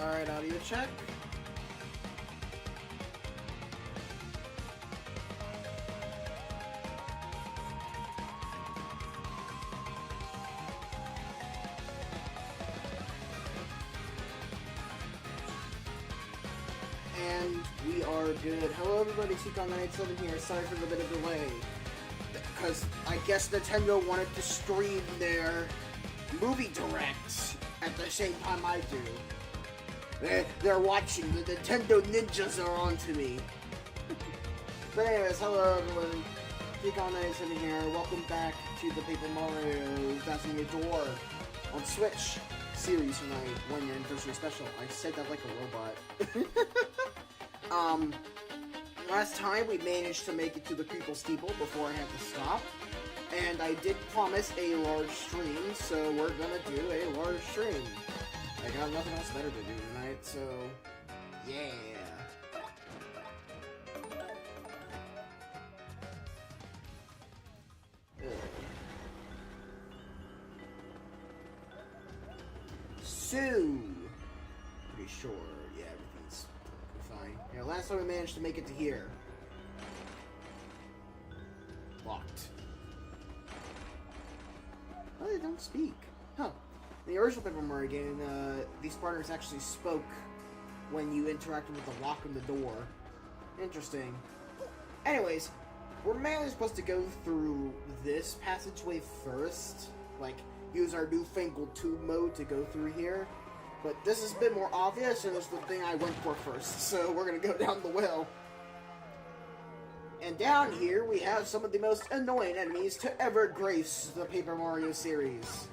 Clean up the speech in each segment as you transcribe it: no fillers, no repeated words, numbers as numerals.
Alright, audio check. And we are good. Hello everybody, Seacon987 here. Sorry for the bit of delay. Because I guess Nintendo wanted to stream their movie directs at the same time I do. They're watching. The Nintendo ninjas are on to me. But anyways, hello everyone. Seacon987 here. Welcome back to the Paper Mario Dancing Your Door on Switch series for my 1-year anniversary special. I said that like a robot. Last time we managed to make it to the Creeple Steeple before I had to stop. And I did promise a large stream, so we're gonna do a large stream. I got nothing else better to do tonight, so yeah. So, pretty sure, yeah, everything's fine. Yeah, last time we managed to make it to here. Locked. Oh, they don't speak. Huh. In the original Paper Mario game, these partners actually spoke when you interacted with the lock on the door. Interesting. Anyways, we're mainly supposed to go through this passageway first. Like, use our newfangled tube mode to go through here. But this is a bit more obvious, and it's the thing I went for first. So we're gonna go down the well. And down here, we have some of the most annoying enemies to ever grace the Paper Mario series.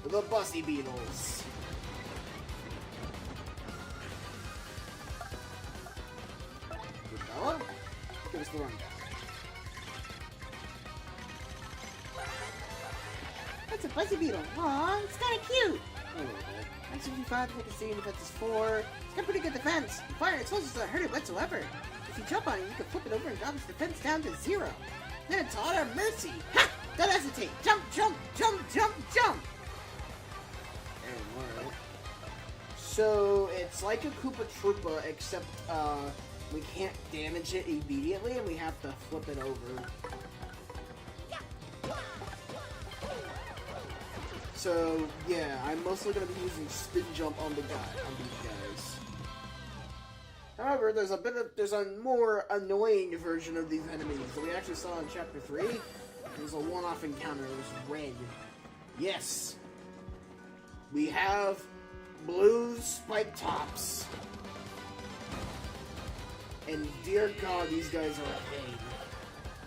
The Bussy Beetles. Good fellow. Give us the rundown. That's a Bussy Beetle. Aw, it's kinda cute. A little bit. 965 to make a scene, defense is 4. It's got pretty good defense. The fire explosions don't hurt it whatsoever. If you jump on it, you can flip it over and drop its defense down to 0. Then it's all our mercy. Ha! Don't hesitate. Jump, jump, jump, jump, jump. Alright. So, it's like a Koopa Troopa, except, we can't damage it immediately, and we have to flip it over. So, yeah, I'm mostly going to be using Spin Jump on these guys. However, there's a more annoying version of these enemies that we actually saw in Chapter 3. There's a one-off encounter. It was red. Yes! We have blue spike tops. And dear God, these guys are a pain.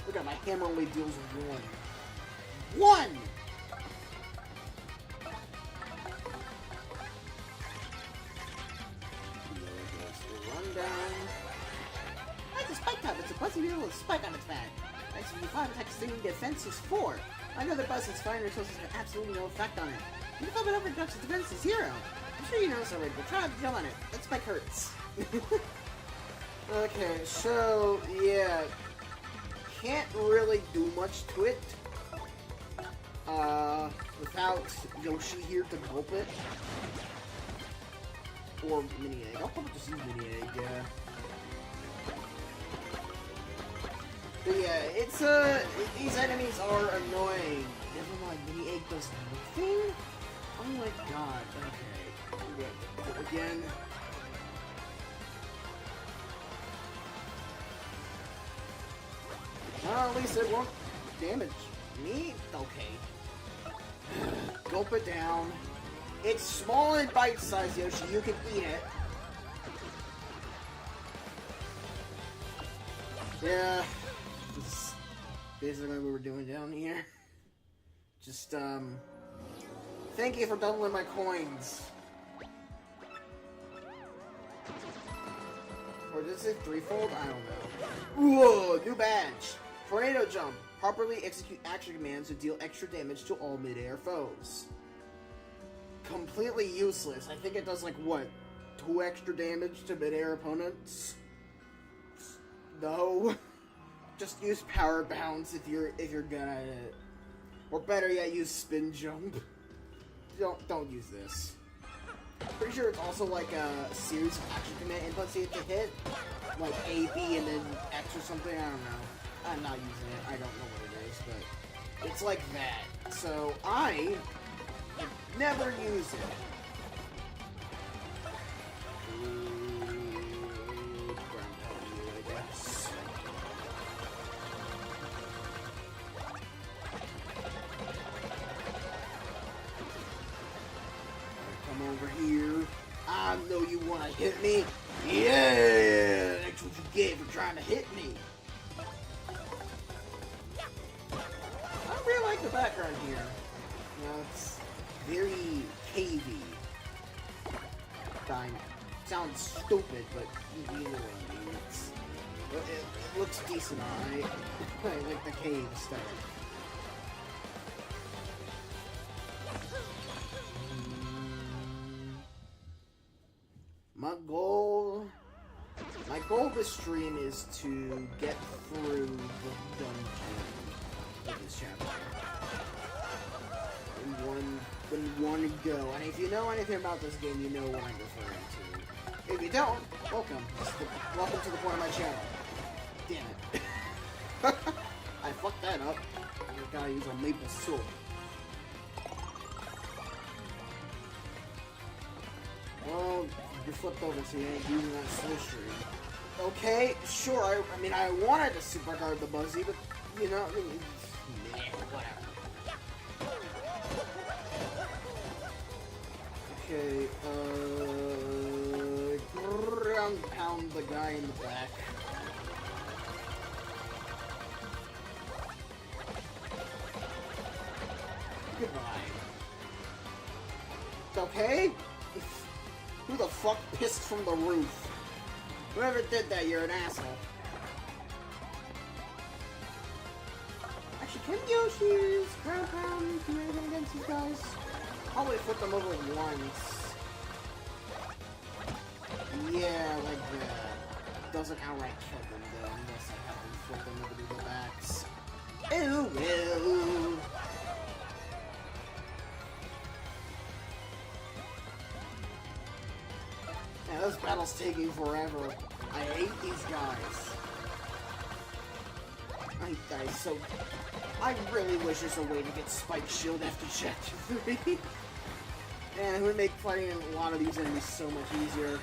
Look at my hammer only deals 1. 1! That's a spike top. It's a Bussy Beetle with a spike on its back. 965 attack stinging defense is 4. Another Buzz's fire resources have absolutely no effect on it. You can flip it over and drops its defense to 0. I'm sure you know this already, but try not to jump on it. That spike hurts. Okay, so, yeah. Can't really do much to it. Without Yoshi here to gulp it. Or Mini Egg. I'll probably just use Mini Egg, yeah. But yeah, it's, these enemies are annoying. Never mind, Mini Egg does nothing? Oh my god, okay. Again. Well, at least it won't damage me. Okay. Gulp it down. It's small and bite-sized, Yoshi. You can eat it. Yeah. This is basically what we're doing down here. Just, thank you for doubling my coins. Or does it threefold? I don't know. Whoa! New badge! Tornado Jump. Properly execute action commands to deal extra damage to all mid-air foes. Completely useless. I think it does, like, what? 2 extra damage to mid-air opponents? No. Just use Power Bounce if you're good at it. Or better yet, use Spin Jump. Don't use this. Pretty sure it's also like a series of action command inputs you have to hit. Like A, B, and then X or something, I don't know. I'm not using it, I don't know what it is, but it's like that. So I never use it. I guess. Come over here. I know you want to hit me. Yeah, that's what you get for trying to hit me. I really like the background here. You know, it's very cavey. Sounds stupid, but either way, it looks decent, alright? I like the cave stuff. My goal this stream is to get through the dungeon of this chapter in one go. And if you know anything about this game, you know what I'm referring to. If you don't, welcome. Welcome to the point of my channel. Damn it. I fucked that up. I gotta use a maple sword. Well, you're flipped over, so you ain't using that slow stream. Okay, sure, I mean, I wanted to superguard the Buzzy, but, you know, whatever. Okay, ground pound the guy in the back. Goodbye. Okay? Who the fuck pissed from the roof? Whoever did that, you're an asshole. Actually, can Yoshi's ground pound do anything against these guys? Probably flip them over once. Yeah, like that. Doesn't outright kill them though, unless I have them flip them over to the backs. Oh well. Man, this battle's taking forever. I hate these guys. I really wish there's a way to get Spike Shield after Chapter 3. And it would make fighting a lot of these enemies so much easier.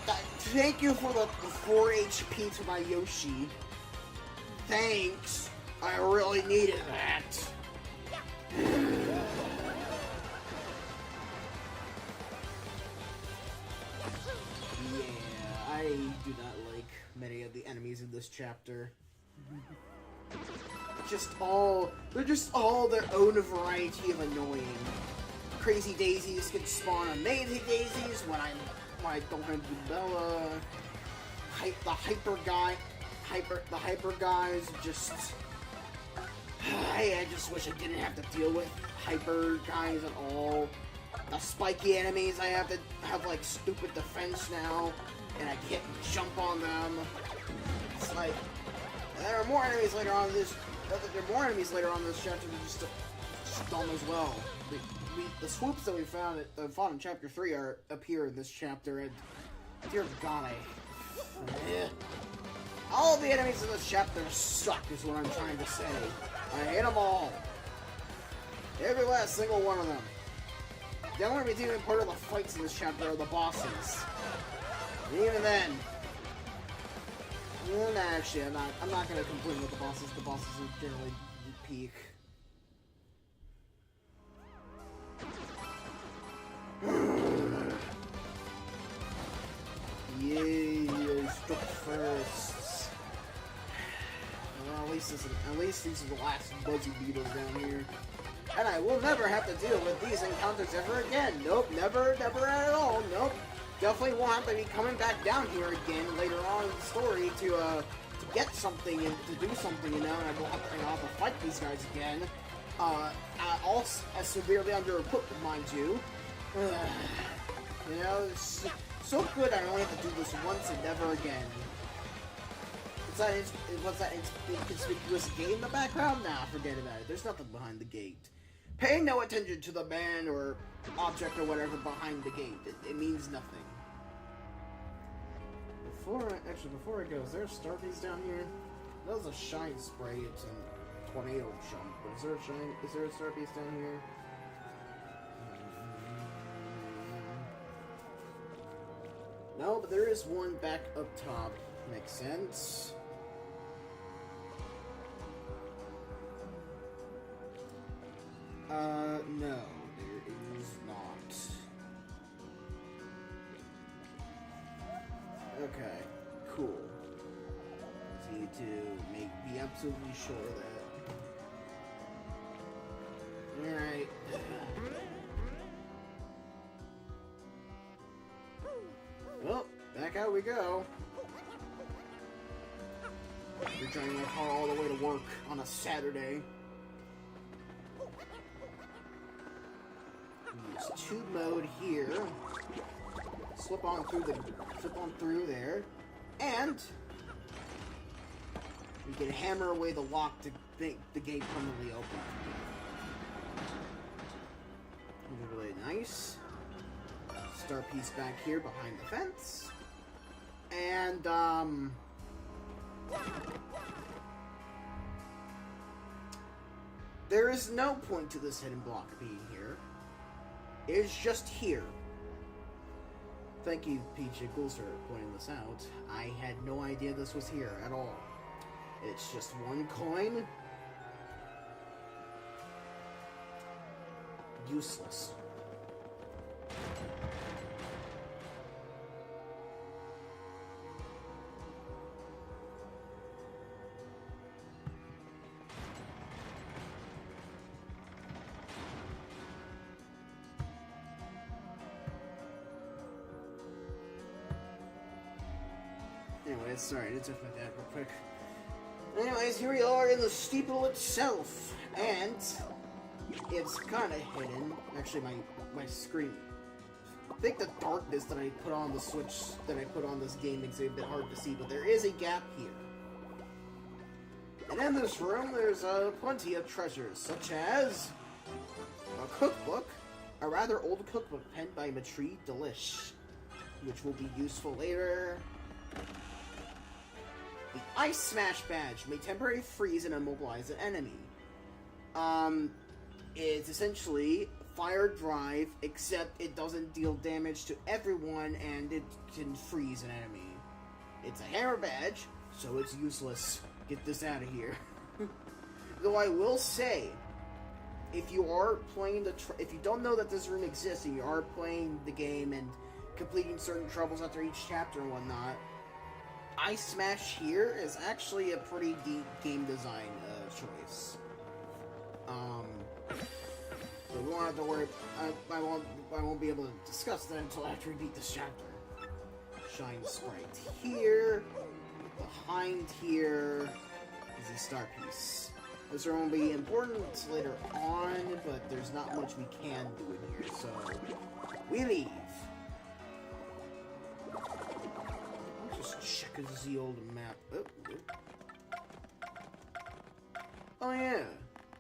Thank you for the 4 HP to my Yoshi. Thanks. I really needed that. I do not like many of the enemies in this chapter. They're just all their own variety of annoying. Crazy daisies can spawn amazing daisies when I don't have Bella. The hyper guys just. I just wish I didn't have to deal with hyper guys at all. The spiky enemies, I have to have like stupid defense now, and I can't jump on them. It's like there are more enemies later on in this. There are more enemies later on in this chapter that just dumb as well. The swoops that we fought in chapter 3 appear in this chapter, and dear God, all the enemies in this chapter suck. Is what I'm trying to say. I hate them all. Every last single one of them. The only redeeming part of the fights in this chapter are the bosses. And even then, actually, I'm not gonna complain with the bosses. The bosses are generally peak. Yay! I struck first. Well, at least these are the last Buzzy Beetles down here. And I will never have to deal with these encounters ever again. Nope, never at all. Nope. Definitely won't have to be coming back down here again later on in the story to get something and to do something, you know, and I will have to fight these guys again. All as severely under-equipped, mind you. You know, it's so good I only have to do this once and never again. What's that inconspicuous gate in the background? Nah, forget about it. There's nothing behind the gate. Pay no attention to the man or object or whatever behind the gate. It means nothing. Before I go, is there a star piece down here? That was a shine spray. It's a tornado jump. But is there a star piece down here? No, but there is one back up top. Makes sense. No, there is not. Okay, cool. Just need to be absolutely sure of that. Alright. Well, back out we go. We're driving my car all the way to work on a Saturday. Use tube mode here. Slip on through there, and we can hammer away the lock to make the gate permanently open. Really nice. Star piece back here behind the fence, and there is no point to this hidden block being here. It is just here. Thank you, Peach and Ghoul, for pointing this out. I had no idea this was here at all. It's just one coin. Useless. Anyways, sorry, I did touch my dad real quick. Anyways, here we are in the steeple itself, and it's kind of hidden. Actually, my screen. I think the darkness that I put on the Switch, that I put on this game, makes it a bit hard to see, but there is a gap here. And in this room, there's plenty of treasures, such as a cookbook, a rather old cookbook penned by Matri Delish, which will be useful later. The Ice Smash badge may temporarily freeze and immobilize an enemy. It's essentially fire drive, except it doesn't deal damage to everyone and it can freeze an enemy. It's a hammer badge, so it's useless. Get this out of here. Though I will say, if you are playing if you don't know that this room exists and you are playing the game and completing certain troubles after each chapter and whatnot, Ice Smash here is actually a pretty deep game design choice. So we won't have to worry. I won't be able to discuss that until after we beat this chapter. Shine Sprite here. Behind here is a star piece. This will be important later on, but there's not much we can do in here, so we leave. Just check the old map. Oh yeah.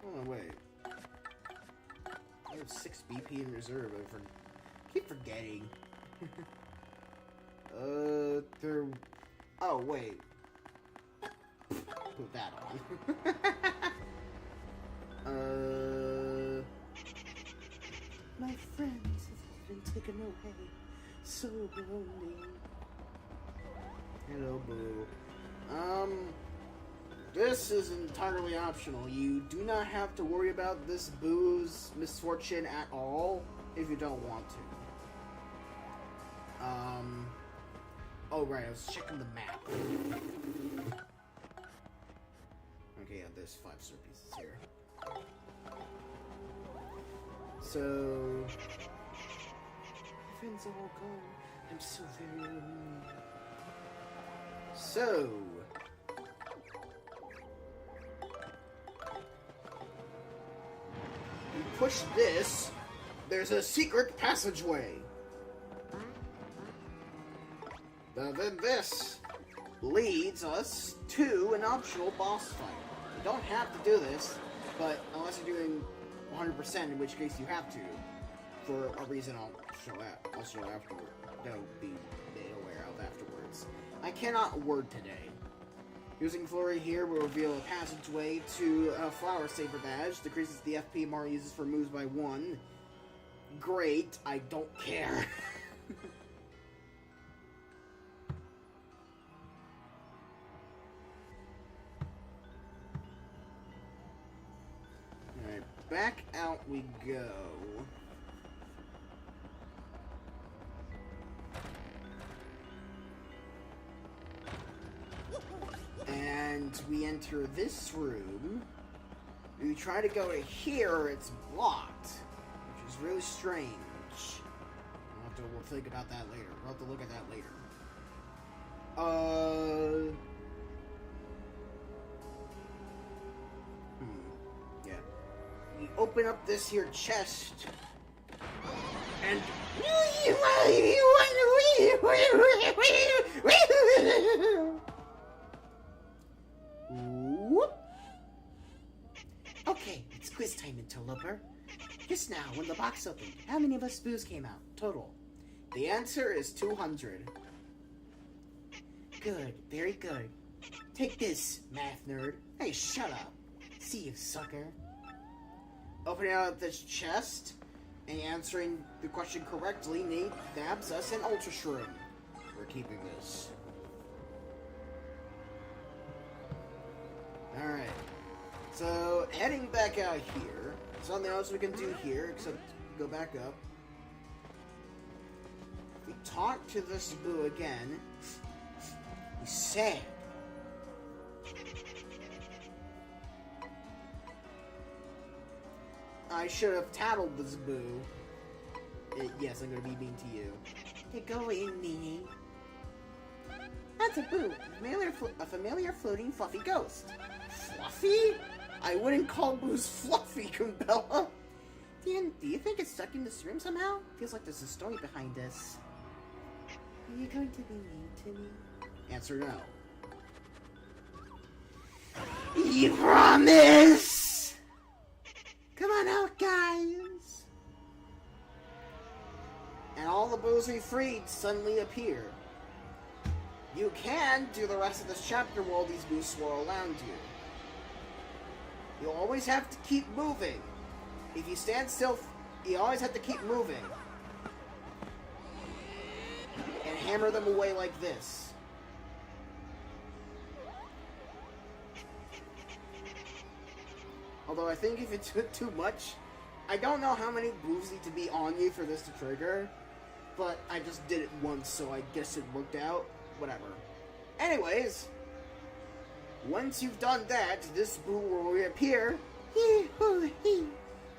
Oh wait. I have 6 BP in reserve. I keep forgetting. There. Oh wait. Put that on. My friends have been taken away. So lonely. Hello, Boo. This is entirely optional. You do not have to worry about this Boo's misfortune at all if you don't want to. Oh right, I was checking the map. Okay, yeah, there's 5 star pieces here. So, my friends are all gone. I'm so very lonely. So, you push this, there's a secret passageway. Then this leads us to an optional boss fight. You don't have to do this, but unless you're doing 100%, in which case you have to. For a reason I'll show afterward. Don't be made aware of afterwards. I cannot word today. Using Flurry here will reveal a passageway to a Flower Saver badge. Decreases the FP Mario uses for moves by 1. Great, I don't care. Alright, back out we go. And we enter this room. We try to go to here, it's blocked, which is really strange. We'll think about that later. We'll have to look at that later. Yeah. We open up this here chest, and whoop. Okay, it's quiz time, interloper. Just now, when the box opened, how many of us boos came out, total? The answer is 200. Good, very good. Take this, math nerd. Hey, shut up. See you, sucker. Opening out this chest and answering the question correctly, Nate dabs us an Ultra Shroom. We're keeping this. Alright. So, heading back out here. There's nothing else we can do here except go back up. We talk to this boo again. He's sad. I should have tattled this boo. Yes, I'm gonna be mean to you. Hey, go away, meanie. That's a boo. A familiar floating fluffy ghost. Fluffy? I wouldn't call boos fluffy, Kumbella. Dan, do you think it's stuck in this room somehow? Feels like there's a story behind this. Are you going to be mean to me? Answer no. You promise? Come on out, guys. And all the boos we freed suddenly appear. You can do the rest of this chapter while these boos swirl around you. You'll always have to keep moving. If you stand still, you always have to keep moving. And hammer them away like this. Although I think if it's too much, I don't know how many moves need to be on you for this to trigger. But I just did it once, so I guess it worked out. Whatever. Anyways, once you've done that, this boo will reappear. You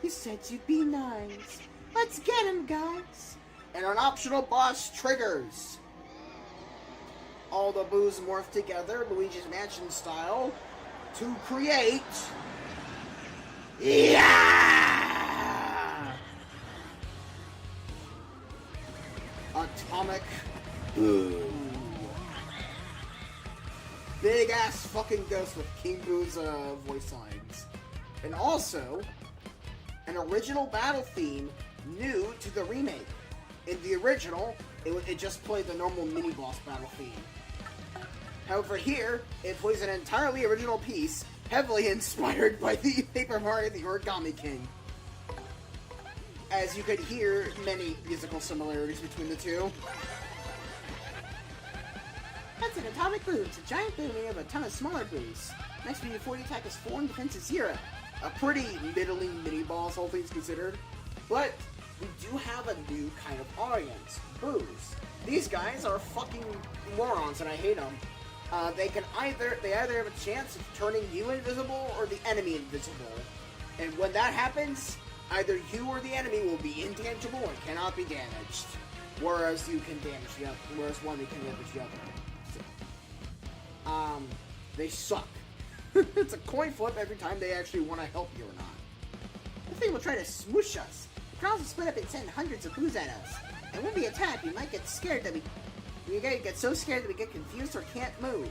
said you'd be nice. Let's get him, guys. And an optional boss triggers. All the boos morph together, Luigi's Mansion style, to create... Yeah! Atomic Boo. Big ass fucking ghost with King Boo's voice lines. And also, an original battle theme new to the remake. In the original, it just played the normal mini-boss battle theme. However, here, it plays an entirely original piece, heavily inspired by the Paper Mario the Origami King. As you could hear, many musical similarities between the two. That's an atomic boo. It's a giant boo made of a ton of smaller boos. Next speed 40 attack is 4 and defense is 0. A pretty middling mini-boss, all things considered. But we do have a new kind of audience. Boos. These guys are fucking morons, and I hate them. They either have a chance of turning you invisible or the enemy invisible. And when that happens, either you or the enemy will be intangible and cannot be damaged. Whereas you can damage the other. Whereas one can damage the other. So, they suck. It's a coin flip every time they actually want to help you or not. The thing will try to smoosh us. The crowds will split up and send hundreds of boos at us. And when we attack, we might get scared that we get so scared that we get confused or can't move.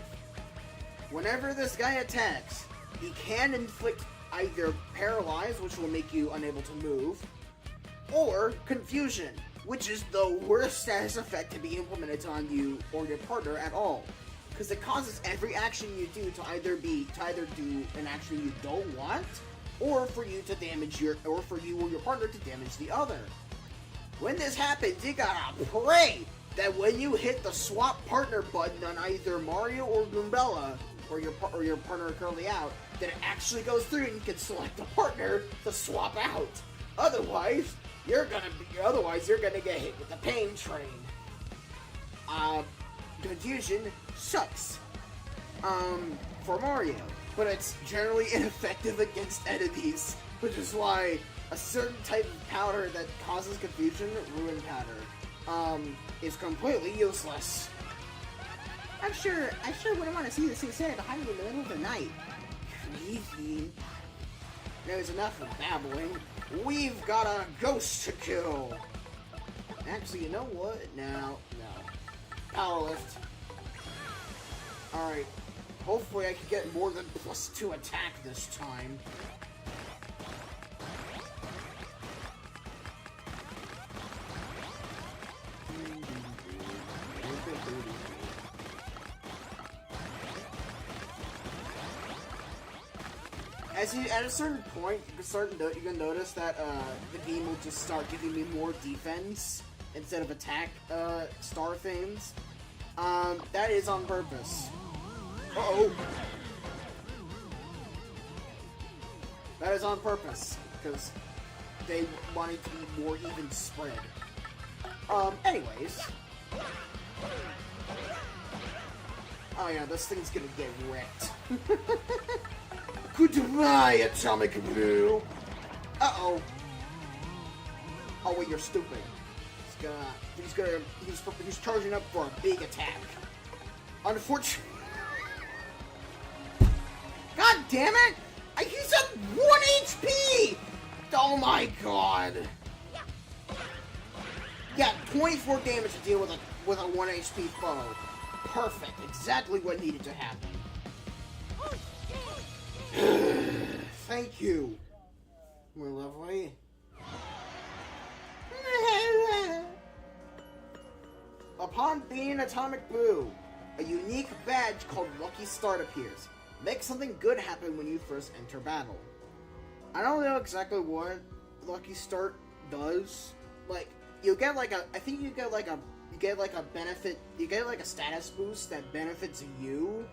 Whenever this guy attacks, he can inflict either paralyzed, which will make you unable to move, or confusion, which is the worst status effect to be implemented on you or your partner at all. Because it causes every action you do to either do an action you don't want, or for you to damage or for you or your partner to damage the other. When this happens, you gotta pray that when you hit the swap partner button on either Mario or Goombella, or your partner are currently out, that it actually goes through and you can select a partner to swap out. Otherwise, you're gonna get hit with the pain train. Confusion sucks. For Mario, but it's generally ineffective against enemies, which is why a certain type of powder that causes confusion, ruin powder, is completely useless. I sure wouldn't want to see this thing standing behind me in the middle of the night. Creepy. There's enough of babbling. We've got a ghost to kill. Actually, you know what? No. Power lift. Alright. Hopefully I can get more than +2 attack this time. At a certain point, you can notice that the game will just start giving me more defense instead of attack star things. That is on purpose. Uh-oh. That is on purpose, because they want it to be more even spread. Anyways. Oh yeah, this thing's gonna get wrecked. Goodbye, Atomic Blue! Uh-oh. Oh wait, you're stupid. He's charging up for a big attack. Unfortunately. God damn it! He's at 1 HP! Oh my god. Yeah, 24 damage to deal with a 1 HP foe. Perfect. Exactly what needed to happen. Thank you. We're lovely. Upon being Atomic Blue, a unique badge called Lucky Start appears. Make something good happen when you first enter battle. I don't know exactly what Lucky Start does. Like, you get like a benefit, you get like a status boost that benefits you.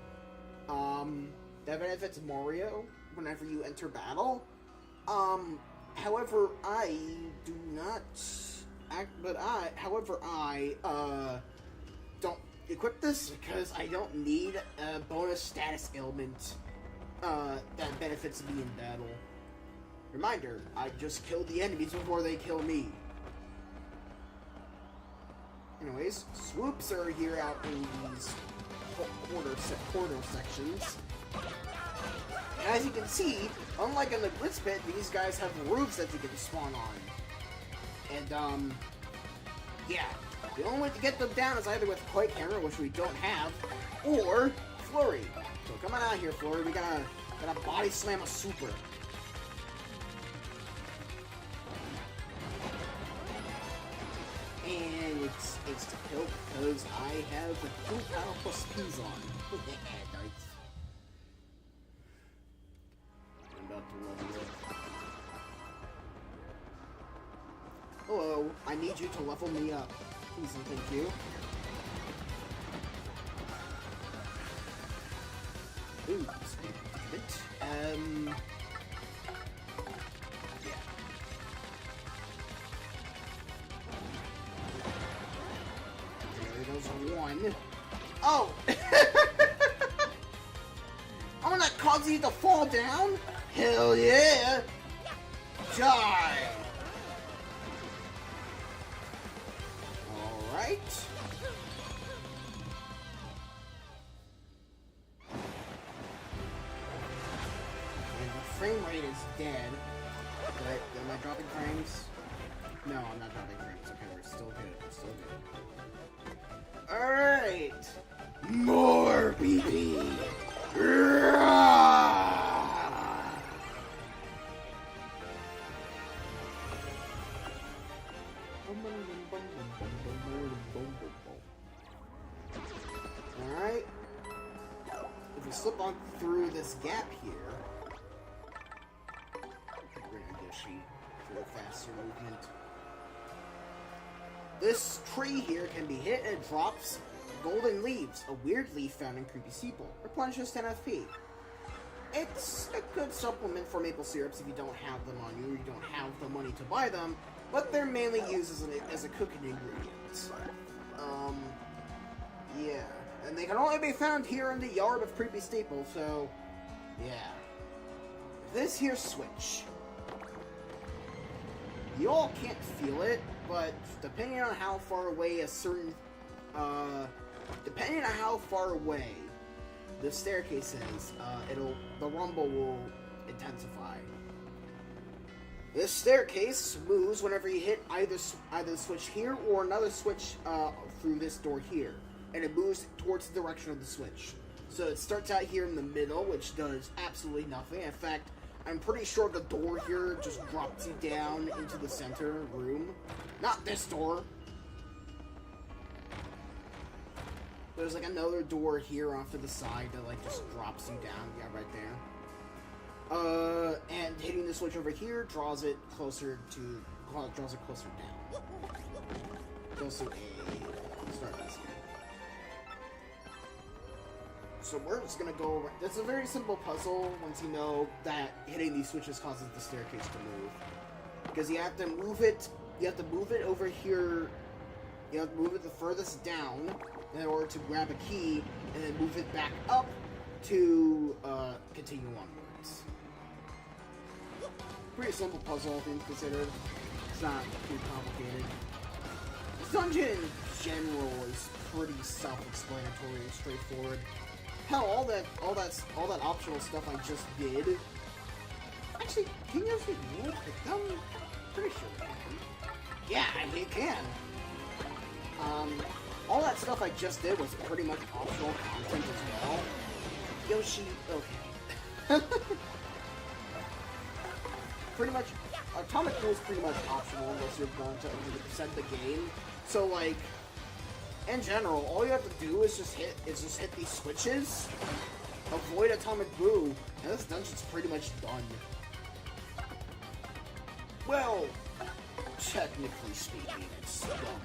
That benefits Mario whenever you enter battle. However, I do not don't equip this because I don't need a bonus status ailment that benefits me in battle. Reminder, I just killed the enemies before they kill me. Anyways, swoops are here out in these corridor sections. And as you can see, unlike in the Blitz Pit, these guys have roofs that you can spawn on. And, yeah. The only way to get them down is either with Quake Hammer, which we don't have, or Flurry. So come on out here, Flurry. We gotta body slam a super. And it's to kill because I have the 2 power plus P's on. Nice. I'm about to level up. Hello, I need you to level me up. Please and thank you. Ooh, speed of it. Yeah. There goes 1. Oh! I'm not causing you to fall down? Hell yeah! Die! Alright. And the frame rate is dead. But am I dropping frames? No, I'm not dropping frames. Okay, we're still good. Alright! More BP! Alright. If we slip on through this gap here, we're gonna Yoshi for a faster movement. This tree here can be hit and it drops golden leaves, a weird leaf found in Creepy Steeple. Replenishes 10 FP. It's a good supplement for maple syrups if you don't have them on you, or you don't have the money to buy them, but they're mainly used as a cooking ingredient. Yeah. And they can only be found here in the yard of Creepy Steeple, so, yeah. This here switch. You all can't feel it, but depending on how far away depending on how far away the staircase is, the rumble will intensify. This staircase moves whenever you hit either the switch here or another switch through this door here, and it moves towards the direction of the switch. So it starts out here in the middle, which does absolutely nothing. In fact, I'm pretty sure the door here just drops you down into the center room. Not this door. There's like another door here off to the side that like just drops you down. Yeah, right there. And hitting the switch over here draws it closer down. It's also a start this game. So we're just gonna go over. It's a very simple puzzle once you know that hitting these switches causes the staircase to move. Because you have to move it. You have to move it over here. You have to move it the furthest down in order to grab a key, and then move it back up to continue onwards. Pretty simple puzzle, things considered. It's not too complicated. This dungeon in general is pretty self-explanatory and straightforward. Hell, all that optional stuff I just did. Actually, can you actually make them? Pretty sure you can. Yeah, you can. All that stuff I just did was pretty much optional content as well. Yoshi, okay. Pretty much, Atomic Blue is pretty much optional unless you're going to 100% the game. So, like, in general, all you have to do is just hit these switches, avoid Atomic Blue, and this dungeon's pretty much done. Well, technically speaking, it's done.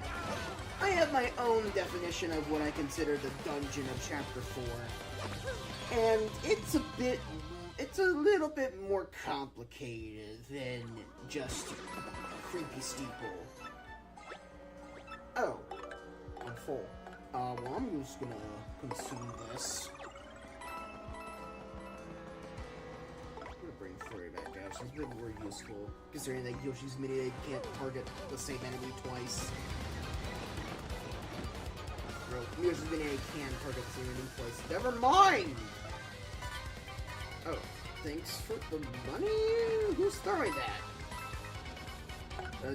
I have my own definition of what I consider the dungeon of Chapter 4. And it's a little bit more complicated than just Creepy Steeple. Oh, I'm full. Well, I'm just gonna consume this. I'm gonna bring Furry back out. She's been more useful, considering that Yoshi's Mini can't target the same enemy twice. Yoshi's Mini can target the same enemy twice. Never mind! Oh, thanks for the money? Who's throwing that?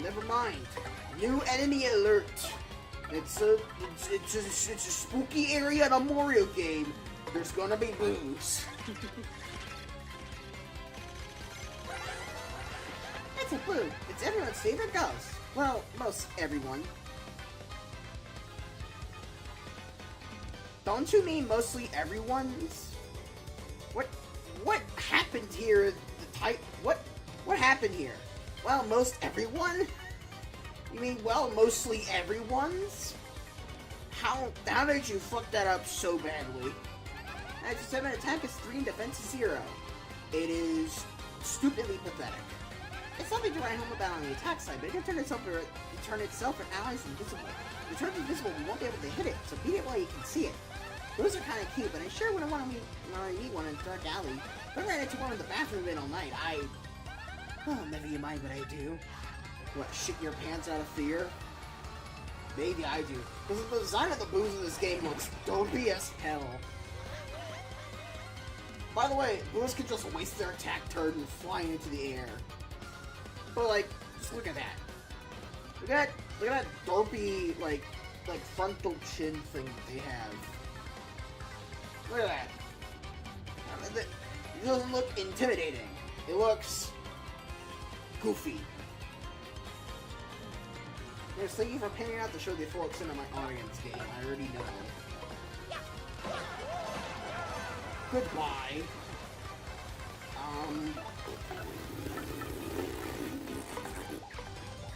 Never mind. New enemy alert. It's a spooky area in a Mario game. There's gonna be boos. It's a boo. It's everyone's favorite ghost. Well, most everyone. Don't you mean mostly everyone's? What happened here? What happened here? Well, most everyone? You mean, well, mostly everyone's? How did you fuck that up so badly? As your 7 attack is 3 and defense is 0. It is stupidly pathetic. It's something to write home about on the attack side, but it can turn itself and allies invisible. If it turns invisible, we won't be able to hit it, so beat it while you can see it. Those are kind of cute, but I sure wouldn't want to meet one in a dark alley. If I ran into one in the bathroom in all night, oh, never you mind what I do. What, shit your pants out of fear? Maybe I do. Because the design of the boos in this game looks dopey as hell. By the way, boos can just waste their attack turn and fly into the air. But like, just look at that. Look at that dopey, like frontal chin thing that they have. Look at that. It doesn't look intimidating. It looks goofy. Yes, thank you for painting out to show the full extent of my audience game. I already know. Goodbye.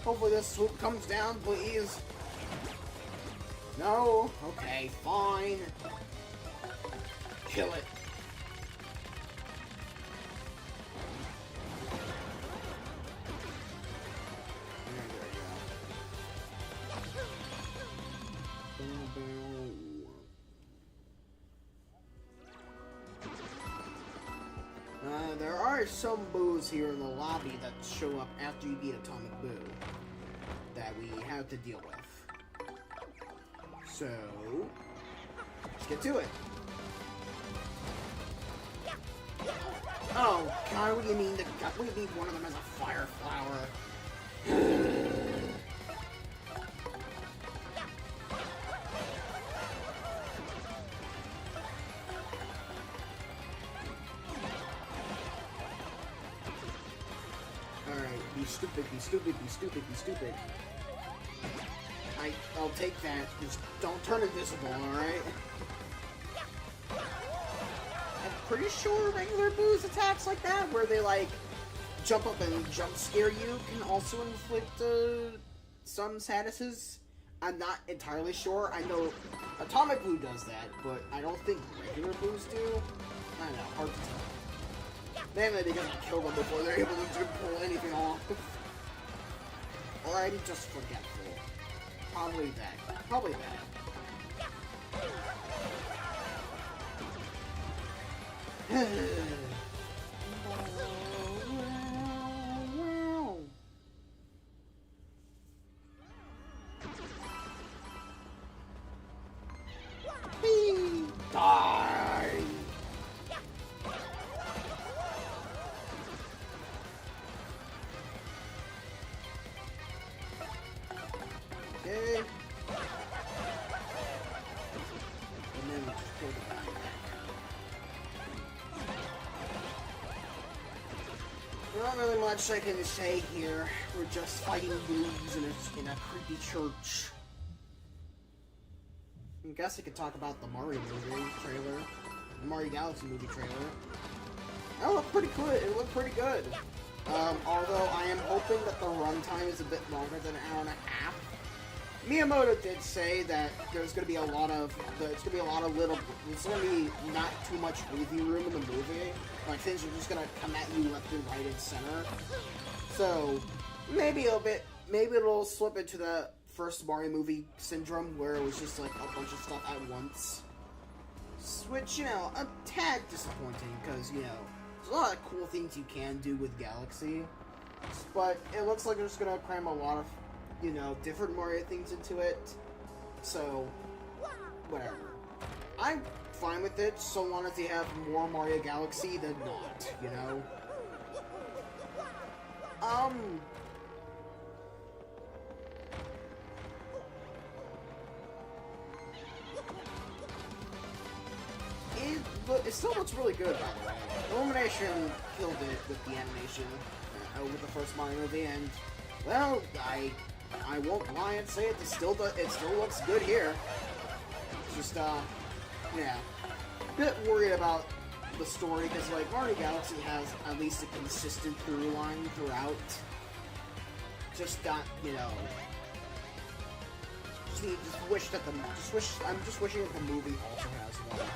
Hopefully this swoop comes down, please. No? Okay, fine. Kill it. There are some boos here in the lobby that show up after you beat Atomic Boo that we have to deal with. So, let's get to it. Oh God, what do you mean? What do you mean one of them has a fire flower? Be stupid, be stupid, be stupid, be stupid. I'll take that. Just don't turn invisible, alright? I'm pretty sure regular boos attacks like that, where they like jump up and jump scare you, can also inflict some statuses. I'm not entirely sure. I know Atomic Boo does that, but I don't think regular boos do. I don't know, hard to tell. Mainly because I killed them before they're able to pull anything off. Or I'm just forgetful. Probably that. Probably that. Die! Okay. And then we just pull the guy back. There's not really much I can say here. We're just fighting boos in a creepy church. I guess I could talk about the Mario movie trailer. The Mario Galaxy movie trailer. That looked pretty good. It looked pretty good. Although I am hoping that the runtime is a bit longer than an hour and a half. Miyamoto did say that there's going to be a lot of, there's going to be not too much breathing room in the movie. Like, things are just going to come at you left and right and center. So, maybe it'll slip into the first Mario movie syndrome, where it was just like a bunch of stuff at once. Which, you know, a tad disappointing, because, you know, there's a lot of cool things you can do with Galaxy. But it looks like they're just going to cram a lot of, you know, different Mario things into it. So, whatever. I'm fine with it, so long as they have more Mario Galaxy than not, you know? It still looks really good, by the way. Illumination killed it with the animation, with the first Mario movie, and, well, I won't lie and say it still looks good here. Just, yeah. A bit worried about the story, because, like, Mario Galaxy has at least a consistent through line throughout. Just not, you know... I'm just wishing that the movie also has one.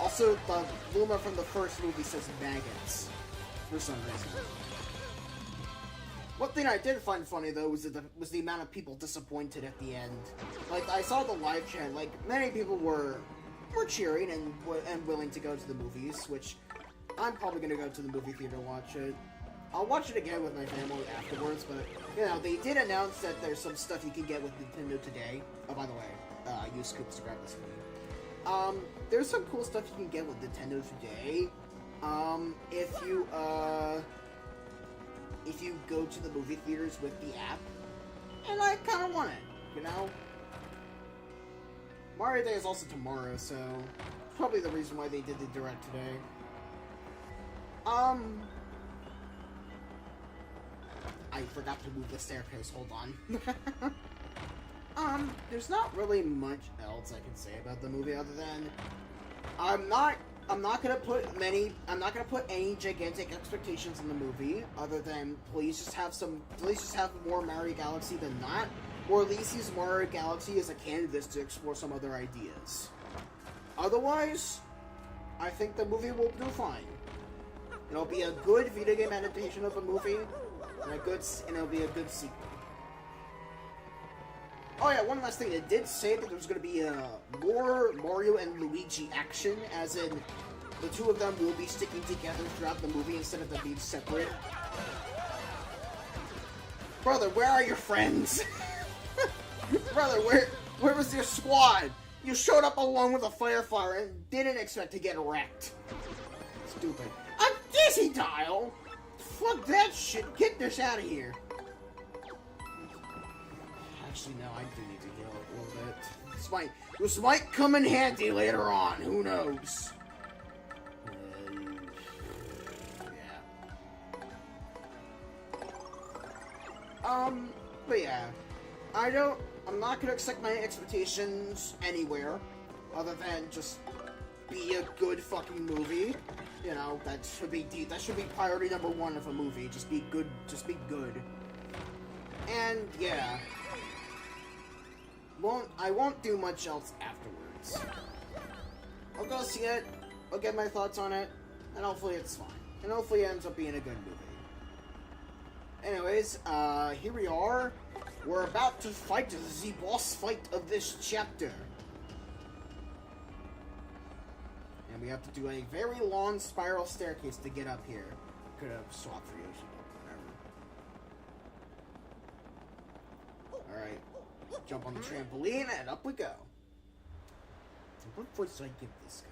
Also, the Luma from the first movie says maggots, for some reason. One thing I did find funny, though, was the amount of people disappointed at the end. Like, I saw the live chat, like, many people were cheering and willing to go to the movies, which I'm probably going to go to the movie theater to watch it. I'll watch it again with my family afterwards, but, you know, they did announce that there's some stuff you can get with Nintendo Today. Oh, by the way, use Scoops to grab this for me. There's some cool stuff you can get with Nintendo Today. If you go to the movie theaters with the app, and I kind of want it, you know? Mario Day is also tomorrow, so probably the reason why they did the Direct today. I forgot to move the staircase. Hold on. There's not really much else I can say about the movie other than I'm not gonna put any gigantic expectations in the movie other than please just have more Mario Galaxy than not, or at least use Mario Galaxy as a canvas to explore some other ideas. Otherwise, I think the movie will do fine. It'll be a good video game adaptation of a movie, and it'll be a good sequel. Oh yeah, one last thing. It did say that there's going to be more Mario and Luigi action, as in the two of them will be sticking together throughout the movie instead of them being separate. Brother, where are your friends? Brother, where was your squad? You showed up alone with a firefighter and didn't expect to get wrecked. Stupid. A dizzy dial? Fuck that shit. Get this out of here. Actually, no, I do need to heal a little bit. This might come in handy later on. Who knows? Yeah. But yeah. I'm not gonna expect my expectations anywhere, other than just be a good fucking movie. You know, that should be priority number one of a movie. Just be good. And yeah. I won't do much else afterwards. I'll go see it, I'll get my thoughts on it, and hopefully it's fine. And hopefully it ends up being a good movie. Anyways, here we are. We're about to fight the boss fight of this chapter. And we have to do a very long spiral staircase to get up here. Could have swapped for Yoshi, but whatever. Alright. Jump on the trampoline, and up we go. What voice do I give this guy?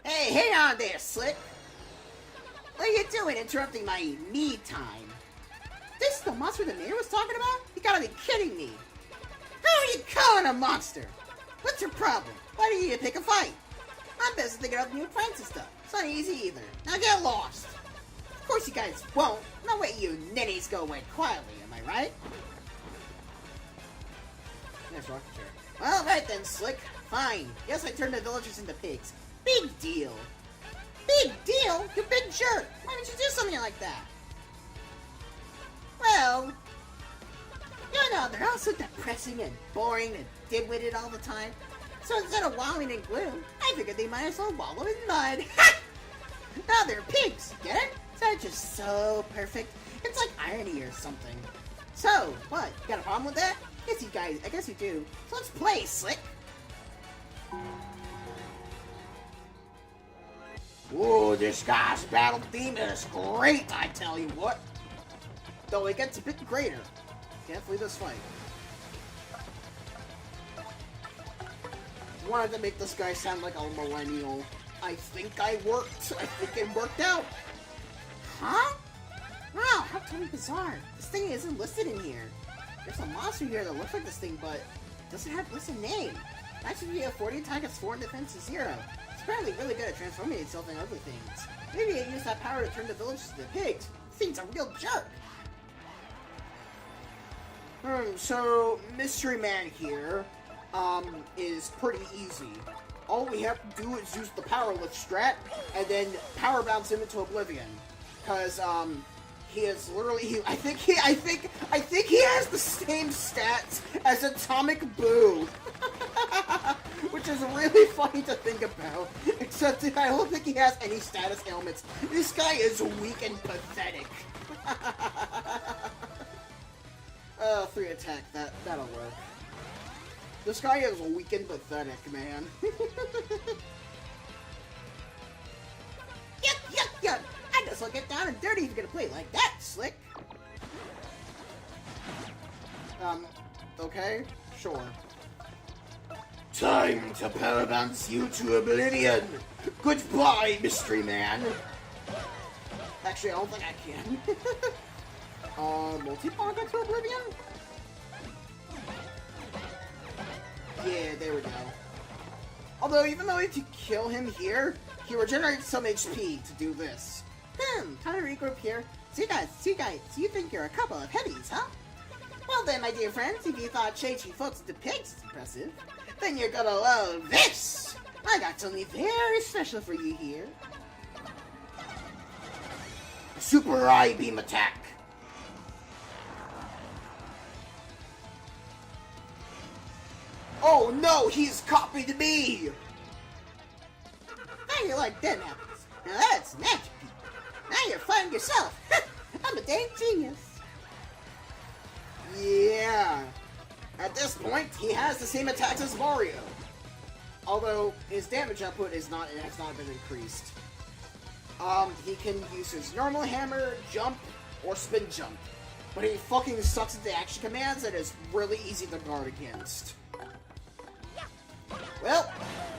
Hey, hang on there, Slick! What are you doing interrupting my me time? This is the monster the mayor was talking about? You gotta be kidding me! How are you calling a monster? What's your problem? Why do you need to pick a fight? I'm busy thinking of new pranks and stuff. It's not easy either. Now get lost! Of course you guys won't. No way you ninnies go away quietly, am I right? Nice rocket chair. Well, right then, Slick. Fine. Yes, I turned the villagers into pigs. Big deal. Big deal? You big jerk. Why didn't you do something like that? Well, you know, they're all so depressing and boring and dim-witted all the time. So instead of wallowing in gloom, I figured they might as well wallow in mud. Now they're pigs, get it? That's just so perfect. It's like irony or something. So, what? You got a problem with that? I guess you do. So let's play, Slick. Ooh, this guy's battle theme is great, I tell you what. Though it gets a bit greater. Can't flee this fight. Wanted to make this guy sound like a millennial. I think it worked out. Huh? Wow, how totally bizarre. This thing isn't listed in here. There's a monster here that looks like this thing, but doesn't have a listed name. That should be a 40 attack, it's 4 and defense is 0. It's apparently really good at transforming itself into other things. Maybe it used that power to turn the villagers into pigs. This thing's a real jerk. So Mystery Man here, is pretty easy. All we have to do is use the power lift strat, and then power bounce him into oblivion. Cause, he is literally, I think he has the same stats as Atomic Boo. Which is really funny to think about. Except that I don't think he has any status ailments. This guy is weak and pathetic. 3 attack, that'll work. This guy is weak and pathetic, man. Yuck! I guess I'll get down and dirty if you're gonna play like that, Slick. Okay, sure. Time to power bounce you to oblivion. Goodbye, Mystery Man. Actually, I don't think I can. Multi-power get to oblivion? Yeah, there we go. Although, even though if you kill him here, he regenerates some HP to do this. Time to regroup here. So you guys, you think you're a couple of heavies, huh? Well then, my dear friends, if you thought changing folks into pigs is impressive, then you're gonna love this! I got something very special for you here. Super Eye Beam Attack! Oh no, he's copied me! How you like them apples? Now that's magic, people. Now you're finding yourself. I'm a dang genius. Yeah. At this point, he has the same attacks as Mario. Although, his damage output has not been increased. He can use his normal hammer, jump, or spin jump. But he fucking sucks at the action commands and is really easy to guard against. Well,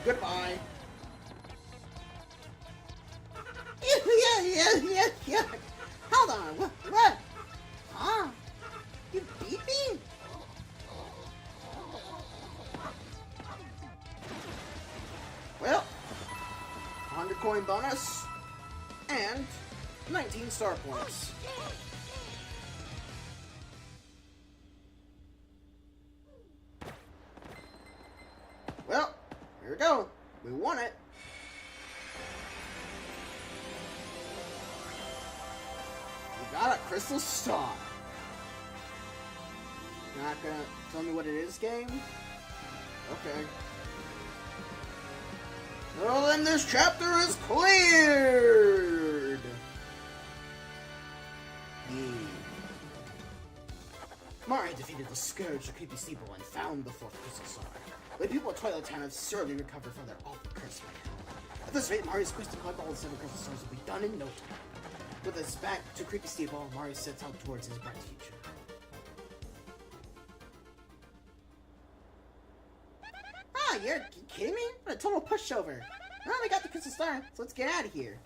goodbye. Yeah. Hold on, what? Huh? You beat me? Well, 100 coin bonus, and 19 star points. Well, here we go. We won it. We got a crystal star. You're not gonna tell me what it is, game? Okay. Well, then this chapter is cleared! Yeah. Mario defeated the Scourge, the creepy steeple, and found the fourth crystal star. The people of Twilight Town have surely recovered from their awful curse right now. At this rate, Mario's quest to collect all the 7 crystal stars will be done in no time. With his back to creepy steeple, Mario sets out towards his bright future. You kidding me? What a total pushover. Well, we got the crystal star, so let's get out of here.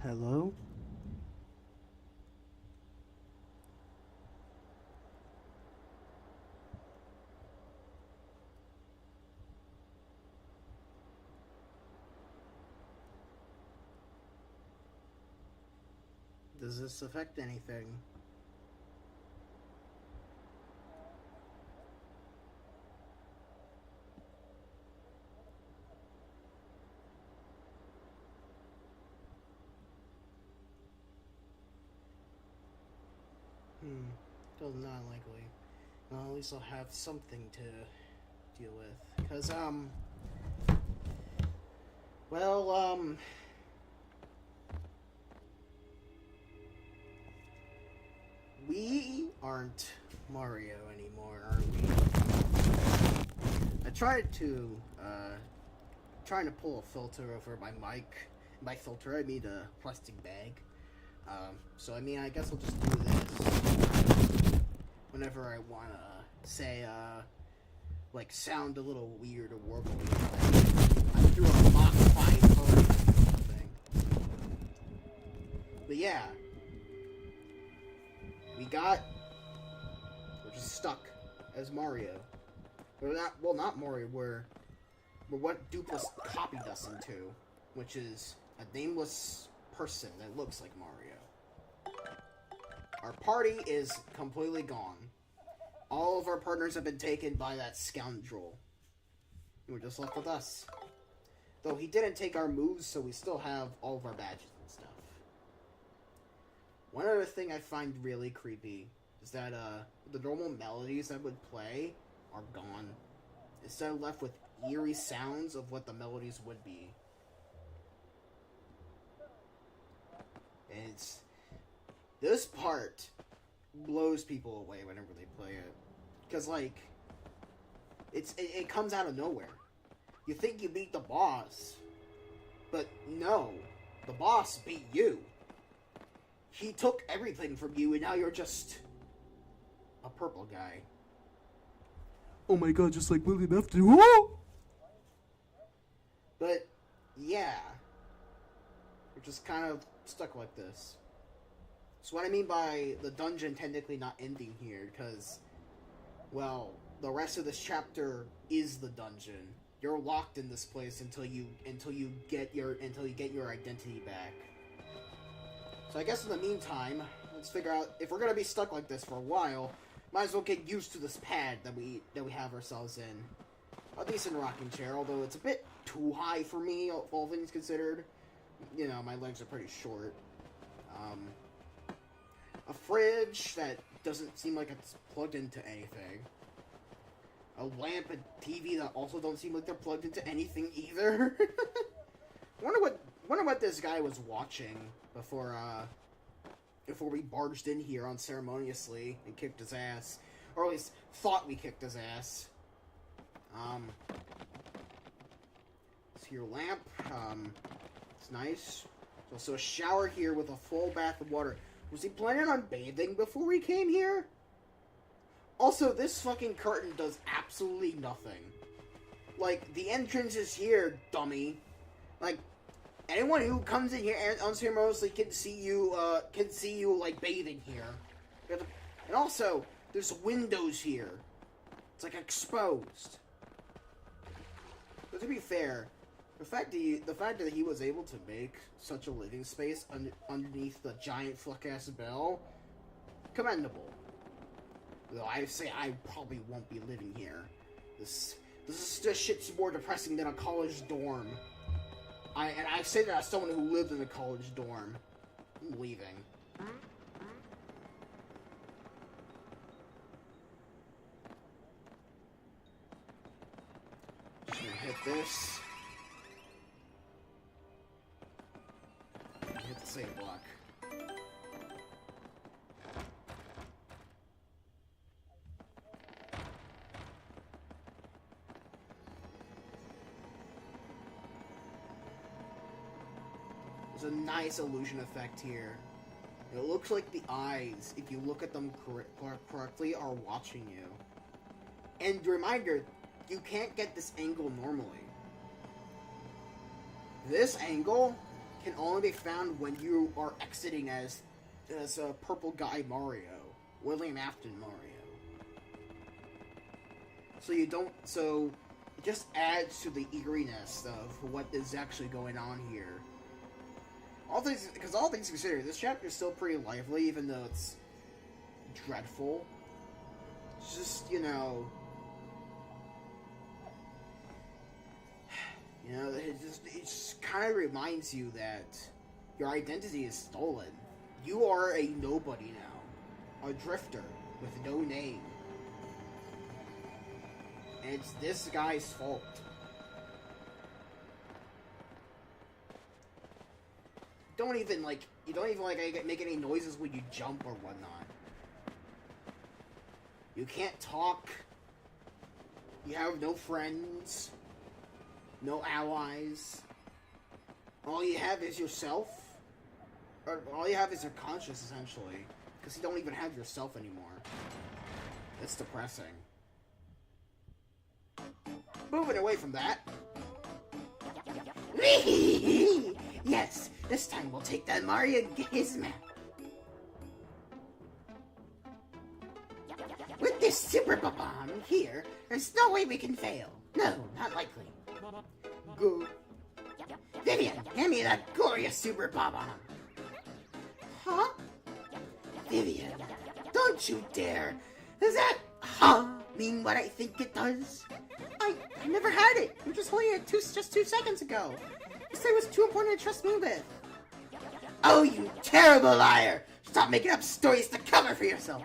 Hello? Does this affect anything? Still not likely. Well, at least I'll have something to deal with. Because, we aren't Mario anymore, are we? I tried to, trying to pull a filter over my mic. By filter, I mean a plastic bag. So I mean, I guess I'll just do this whenever I wanna say, like, sound a little weird or warbly. I do a mock 5 thing. But yeah. We're just stuck as Mario. Not Mario, we're what Duplass copied us into, which is a nameless person that looks like Mario. Our party is completely gone. All of our partners have been taken by that scoundrel. And we're just left with us. Though he didn't take our moves, so we still have all of our badges and stuff. One other thing I find really creepy is that the normal melodies that would play are gone. Instead, left with eerie sounds of what the melodies would be. And this part blows people away whenever they play it, because like it comes out of nowhere. You think you beat the boss, but no, the boss beat you. He took everything from you, and now you're just a purple guy. Oh my god, just like William Afton. Whoa! But yeah, we're just kind of stuck like this. So what I mean by the dungeon technically not ending here, because, well, the rest of this chapter is the dungeon. You're locked in this place until you get your identity back. So I guess in the meantime, let's figure out if we're gonna be stuck like this for a while. Might as well get used to this pad that we have ourselves in. A decent rocking chair, although it's a bit too high for me, all things considered. You know, my legs are pretty short. A fridge that doesn't seem like it's plugged into anything. A lamp and TV that also don't seem like they're plugged into anything either. Wonder what this guy was watching before we barged in here unceremoniously and kicked his ass, or at least thought we kicked his ass. See your lamp. It's nice. So a shower here with a full bath of water. Was he planning on bathing before we came here? Also, this fucking curtain does absolutely nothing. Like, the entrance is here, dummy. Like, anyone who comes in here unceremoniously can see you, like, bathing here. And also, there's windows here. It's, like, exposed. But to be fair, the fact that he was able to make such a living space underneath the giant fuck-ass bell, commendable. Though I say I probably won't be living here. This shit's more depressing than a college dorm. I say that as someone who lived in a college dorm. I'm leaving. Just gonna hit this. Hit the save block. There's a nice illusion effect here. It looks like the eyes, if you look at them correctly, are watching you. And reminder, you can't get this angle normally. This angle can only be found when you are exiting as a purple guy Mario, William Afton Mario. So it just adds to the eeriness of what is actually going on here. All things considered, this chapter is still pretty lively, even though it's dreadful. It's just, it just kind of reminds you that your identity is stolen. You are a nobody now, a drifter with no name, and it's this guy's fault. You don't even make any noises when you jump or whatnot. You can't talk. You have no friends, no allies. All you have is yourself. Or all you have is your conscience, essentially. Because you don't even have yourself anymore. It's depressing. Moving away from that. Yes, this time we'll take that Mario and get his map. With this super bomb here, there's no way we can fail. No, not likely. Go. Vivian, hand me that glorious super bomb. Huh? Vivian, don't you dare. Does that mean what I think it does? I never had it. You were just holding it just 2 seconds ago. You said it was too important to trust me with. Oh, you terrible liar! stop making up stories to cover for yourself.